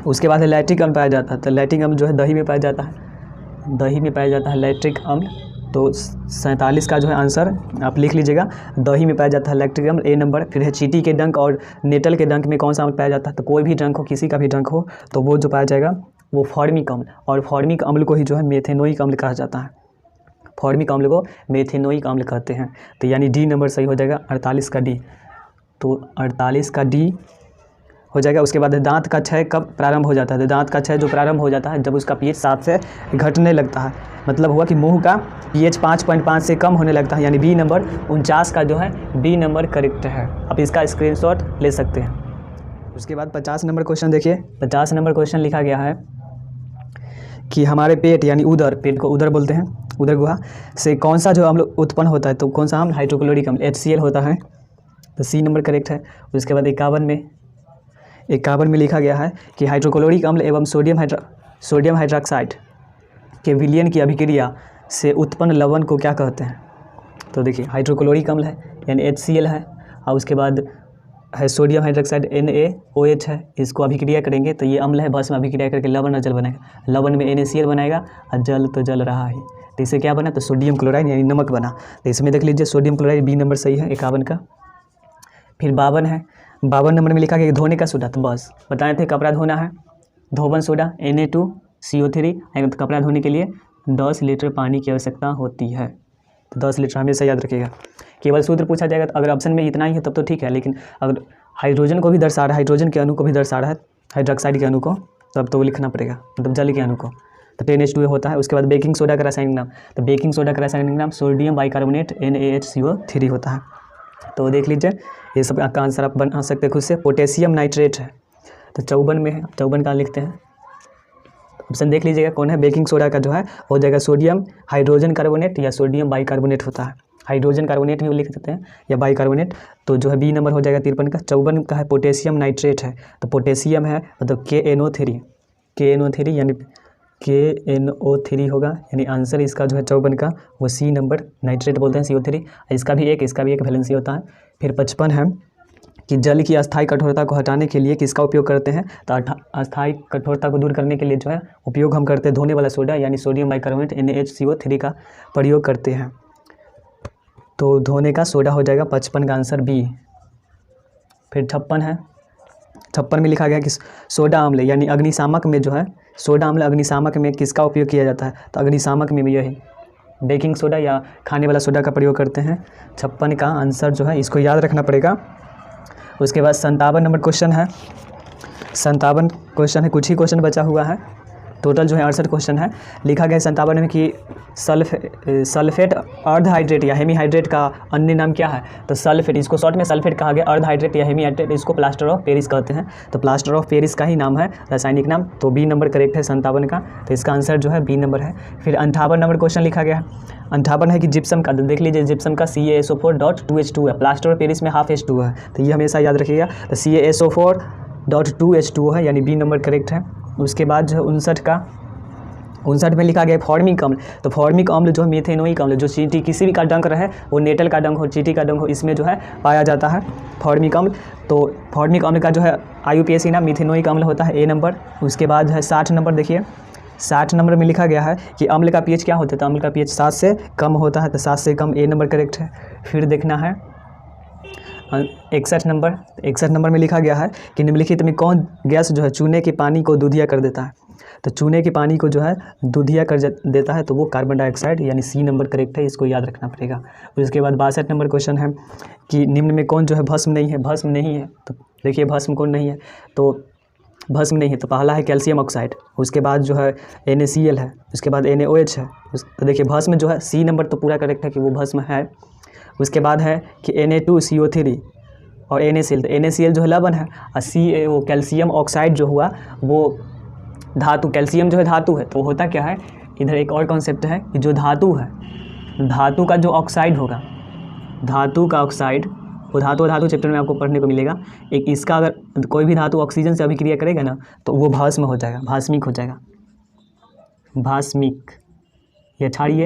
उसके बाद है लैक्टिक अम्ल पाया जाता है। तो लैक्टिक अम्ल जो है दही में पाया जाता है, दही में पाया जाता है लैक्टिक अम्ल। तो 47 का जो है आंसर आप लिख लीजिएगा, दही में पाया जाता है लैक्टिक अम्ल, ए नंबर। फिर है चींटी के डंक और नेटल के डंक में कौन सा अम्ल पाया जाता है? तो कोई भी डंक हो, किसी का भी डंक हो, तो वो जो पाया जाएगा वो फॉर्मिक अम्ल। और फॉर्मिक अम्ल को ही जो है मेथेनोइक अम्ल कहा जाता है। फॉर्मिक अम्ल को मेथेनोइक अम्ल कहते हैं। तो यानी डी नंबर सही हो जाएगा, 48 का डी। तो 48 का डी हो जाएगा। उसके बाद दांत का क्षय कब प्रारंभ हो जाता है? तो दांत का क्षय जो प्रारंभ हो जाता है जब उसका पीएच 7 से घटने लगता है। मतलब हुआ कि मुंह का पीएच 5.5 से कम होने लगता है, यानी बी नंबर 49 का जो है बी नंबर करेक्ट है। आप इसका स्क्रीनशॉट ले सकते हैं। उसके बाद 50 नंबर क्वेश्चन देखिए। 50 नंबर क्वेश्चन लिखा गया है कि हमारे पेट यानी उदर, पेट को उदर बोलते हैं, उदर गुहा से कौन सा जो अम्ल उत्पन्न होता है? तो कौन सा अम्ल? हाइड्रोक्लोरिक अम्ल, HCl होता है। तो सी नंबर करेक्ट है। उसके बाद 51 में लिखा गया है कि हाइड्रोक्लोरिक अम्ल एवं सोडियम हाइड्रोक्साइड के विलयन की अभिक्रिया से उत्पन्न लवण को क्या कहते हैं? तो देखिए हाइड्रोक्लोरिक अम्ल है यानी HCl है, और उसके बाद है सोडियम हाइड्रोक्साइड NaOH है। इसको अभिक्रिया करेंगे तो ये अम्ल है, भस्म अभिक्रिया करके लवण और जल बनेगा। लवण में NaCl बनाएगा और जल तो जल रहा है, तो इसे क्या बना? तो सोडियम क्लोराइड यानी नमक बना। तो इसमें देख लीजिए सोडियम क्लोराइड बी नंबर सही है 51 का। फिर 52 है, 52 नंबर में लिखा गया कि धोने का सोडा। तो बस बताए थे कपड़ा धोना है, धोबन सोडा Na2CO3। तो कपड़ा धोने के लिए 10 लीटर पानी की आवश्यकता होती है। तो 10 लीटर हमेशा याद रखिएगा। केवल सूत्र पूछा जाएगा तो अगर ऑप्शन में इतना ही है तब तो ठीक है, लेकिन अगर हाइड्रोजन को भी दर्शा रहा है, हाइड्रोजन के अणु को भी दर्शा रहा है, हाइड्रोक्साइड के अणु को, तब तो वो लिखना पड़ेगा, मतलब जल के अणु को। तो 10H2 होता है। उसके बाद बेकिंग सोडा का रासायनिक नाम। तो बेकिंग सोडा का रासायनिक नाम सोडियम बाइकार्बोनेट NaHCO3 होता है। तो देख लीजिए ये सब का आंसर आप बना सकते हैं खुद से। पोटेशियम नाइट्रेट है। तो 54 में है, 54 का लिखते हैं। ऑप्शन देख लीजिएगा कौन है। बेकिंग सोडा का जो है हो जाएगा सोडियम हाइड्रोजन कार्बोनेट या सोडियम बाइकार्बोनेट होता है। हाइड्रोजन कार्बोनेट भी लिख सकते हैं या बाइकार्बोनेट। तो जो है बी नंबर हो जाएगा 53 का। 54 का है पोटेशियम नाइट्रेट है। तो पोटेशियम है मतलब KNO3 यानी KNO3 होगा, यानी आंसर इसका जो है 54 का वो सी नंबर नाइट्रेट बोलते हैं CO3। इसका भी एक वैलेंसी होता है। फिर 55 है कि जल की अस्थायी कठोरता को हटाने के लिए किसका उपयोग करते हैं? तो अस्थायी कठोरता को दूर करने के लिए जो है उपयोग हम करते हैं धोने वाला सोडा यानी सोडियम बाइकार्बोनेट NaHCO3 का प्रयोग करते हैं। तो धोने का सोडा हो जाएगा 55 का आंसर बी। फिर 56 है, 56 में लिखा गया कि सोडा अम्ल यानी अग्निशामक में जो है सोडा अम्ल अग्निशामक में किसका उपयोग किया जाता है? तो अग्निशामक में भी यही बेकिंग सोडा या खाने वाला सोडा का प्रयोग करते हैं। 56 का आंसर जो है इसको याद रखना पड़ेगा। उसके बाद 57 नंबर क्वेश्चन है। 57 क्वेश्चन है, कुछ ही क्वेश्चन बचा हुआ है। टोटल जो है 68 क्वेश्चन है। लिखा गया है 57 में कि सल्फेट अर्ध हाइड्रेट या हेमी हाइड्रेट का अन्य नाम क्या है। तो सल्फेट, इसको शॉर्ट में सल्फेट कहा गया, अर्ध हाइड्रेट या हेमी हाइड्रेट इसको प्लास्टर ऑफ पेरिस कहते हैं। तो प्लास्टर ऑफ पेरिस का ही नाम है रासायनिक नाम। तो बी नंबर करेक्ट है 57 का। तो इसका आंसर जो है बी नंबर है। फिर 58 नंबर क्वेश्चन लिखा गया है। 58 है कि जिप्सम का, देख लीजिए जिप्सम का CaSO4.2H2 है, प्लास्टर ऑफ पेरिस में हाफ H2 है। तो ये हमेशा याद रखिएगा। तो CaSO4.2H2 है, यानी बी नंबर करेक्ट है। उसके बाद जो है 59 में लिखा गया फॉर्मिक अम्ल। तो फॉर्मिक अम्ल जो है मीथेनोइक अम्ल, जो चींटी किसी भी का डंक रहे, वो नेटल का डंक हो, चींटी का डंक हो, इसमें जो है पाया जाता है फॉर्मिक अम्ल। तो फॉर्मिक अम्ल का जो है IUPAC नाम मीथेनोइक अम्ल होता है, ए नंबर। उसके बाद जो है 60 नंबर देखिए, 60 नंबर में लिखा गया है कि अम्ल का pH क्या होता है। तो अम्ल का pH 7 से कम होता है। तो 7 से कम, ए नंबर करेक्ट है। फिर देखना है 61 नंबर में लिखा गया है कि निम्नलिखित में कौन गैस जो है चूने के पानी को दूधिया कर देता है। तो चूने के पानी को जो है दूधिया कर देता है, तो वो कार्बन डाइऑक्साइड, यानी सी नंबर करेक्ट है। इसको याद रखना पड़ेगा। उसके बाद 62 नंबर क्वेश्चन है कि निम्न में कौन जो है भस्म नहीं है। भस्म नहीं है, तो देखिए भस्म कौन नहीं है। तो भस्म नहीं है तो पहला है कैल्शियम ऑक्साइड, उसके बाद जो है NaCl है, उसके बाद NaOH है। तो देखिए भस्म जो है सी नंबर तो पूरा करेक्ट है कि वो भस्म है। उसके बाद है कि Na2CO3 और NaCl। तो NaCl जो है लवण है, और वो कैल्शियम ऑक्साइड जो हुआ वो धातु, कैल्शियम जो है धातु है। तो होता क्या है, इधर एक और कॉन्सेप्ट है कि जो धातु है, धातु का जो ऑक्साइड होगा, धातु का ऑक्साइड, वो धातु चैप्टर में आपको पढ़ने को मिलेगा। एक इसका अगर कोई भी धातु ऑक्सीजन से अभिक्रिया करेगा ना, तो वो भस्म हो जाएगा, भास्मिक हो जाएगा, भास्मिक, ये क्षारीय।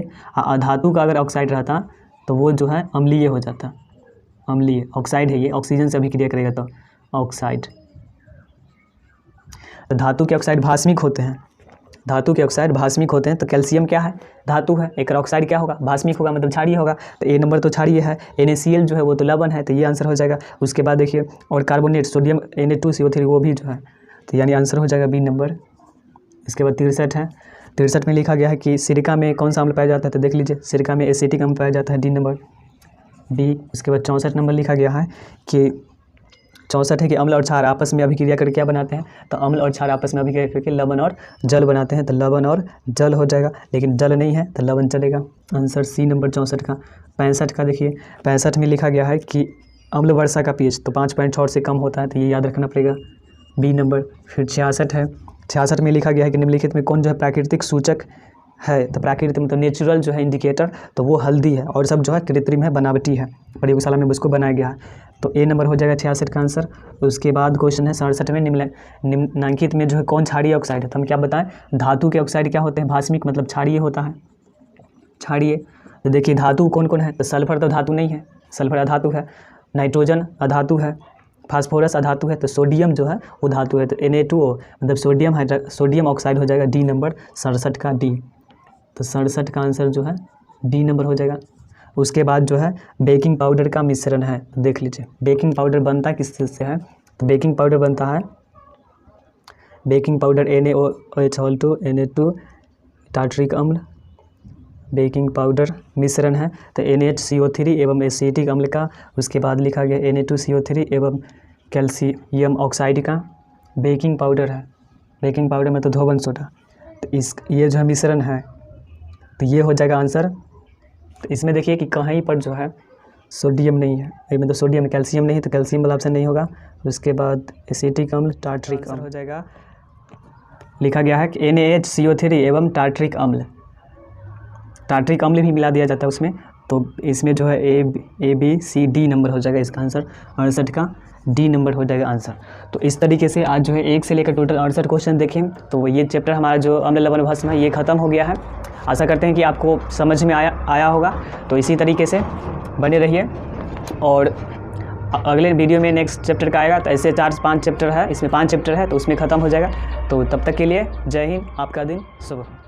धातु का अगर ऑक्साइड रहता तो वो जो है अम्लीय हो जाता, अम्लीय ऑक्साइड है ये, ऑक्सीजन से अभिक्रिया करेगा तो ऑक्साइड। तो धातु के ऑक्साइड भास्मिक होते हैं, धातु के ऑक्साइड भास्मिक होते हैं। तो कैल्शियम क्या है, धातु है, एक ऑक्साइड क्या होगा, भास्मिक होगा, मतलब क्षारीय होगा। तो ए नंबर तो क्षारीय है। NaCl जो है वो तो लवण है, तो ये आंसर हो जाएगा। उसके बाद देखिए और कार्बोनेट सोडियम Na2CO3 वो भी जो है, तो यानी आंसर हो जाएगा बी नंबर। इसके बाद 63 है। 63 में लिखा गया है कि सिरका में कौन सा अम्ल पाया जाता है। तो देख लीजिए सिरका में एसिटिक अम्ल पाया जाता है, डी नंबर, बी। उसके बाद 64 नंबर लिखा गया है कि 64 है कि अम्ल और क्षार आपस में अभिक्रिया करके क्या बनाते हैं। तो अम्ल और क्षार आपस में अभिक्रिया करके लवण और जल बनाते हैं। तो लवण और जल हो जाएगा, लेकिन जल नहीं है तो लवण चलेगा। आंसर सी नंबर 64 का। 65 का देखिए, 65 में लिखा गया है कि अम्ल वर्षा का pH तो 5.6 से कम होता है, तो ये याद रखना पड़ेगा, बी नंबर। फिर 66 है। 66 में लिखा गया है कि निम्नलिखित में कौन जो है प्राकृतिक सूचक है। तो प्राकृतिक मतलब नेचुरल जो है इंडिकेटर, तो वो हल्दी है, और सब जो है कृत्रिम है, बनावटी है, प्रयोगशाला में उसको बनाया गया है। तो ए नंबर हो जाएगा 66 का आंसर। उसके बाद क्वेश्चन है 67 में, निम्नलिखित में जो है कौन क्षारीय ऑक्साइड है। तो हम क्या बताएं, धातु के ऑक्साइड क्या होते हैं, भास्मिक मतलब क्षारीय होता है, क्षारीय। तो देखिए धातु कौन कौन है। तो सल्फर तो धातु नहीं है, सल्फर अधातु है। नाइट्रोजन अधातु है, फास्फोरस अधातु है। तो सोडियम जो है वो धातु है। तो Na2O मतलब सोडियम ऑक्साइड हो जाएगा, डी नंबर 67 का, डी। तो 67 का आंसर जो है डी नंबर हो जाएगा। उसके बाद जो है बेकिंग पाउडर का मिश्रण है। तो देख लीजिए बेकिंग पाउडर बनता किस चीज़ से है। तो बेकिंग पाउडर बनता है, baking powder NaOH2 Na2 tartaric अम्ल, बेकिंग पाउडर मिश्रण है। तो NaHCO3 एवं एसिटिक अम्ल का। उसके बाद लिखा गया Na2CO3 एवं कैल्शियम ऑक्साइड का बेकिंग पाउडर है। बेकिंग पाउडर में तो धोबन सोडा। तो ये जो है मिश्रण है, तो ये हो जाएगा आंसर। तो इसमें देखिए कि कहीं पर जो है सोडियम नहीं है, मतलब सोडियम, कैल्शियम नहीं, तो कैल्शियम वाला ऑप्शन नहीं होगा। उसके बाद एसिटिक अम्ल, टार्टरिक अम्ल हो जाएगा। लिखा गया है कि NaHCO3 एवं टार्टरिक अम्ल, टार्टरिक अम्ल भी मिला दिया जाता है उसमें। तो इसमें जो है A, B, C, D number हो जाएगा इसका आंसर। 68 का डी नंबर हो जाएगा आंसर। तो इस तरीके से आज जो है 1 से लेकर टोटल 68 क्वेश्चन देखें। तो ये चैप्टर हमारा जो अम्ल लवण भस्म है ये ख़त्म हो गया है। आशा करते हैं कि आपको समझ में आया होगा। तो इसी तरीके से बने रहिए, और अगले वीडियो में नेक्स्ट चैप्टर का आएगा। तो ऐसे 4-5 चैप्टर है, इसमें 5 चैप्टर है, तो उसमें ख़त्म हो जाएगा। तो तब तक के लिए जय हिंद, आपका दिन शुभ हो।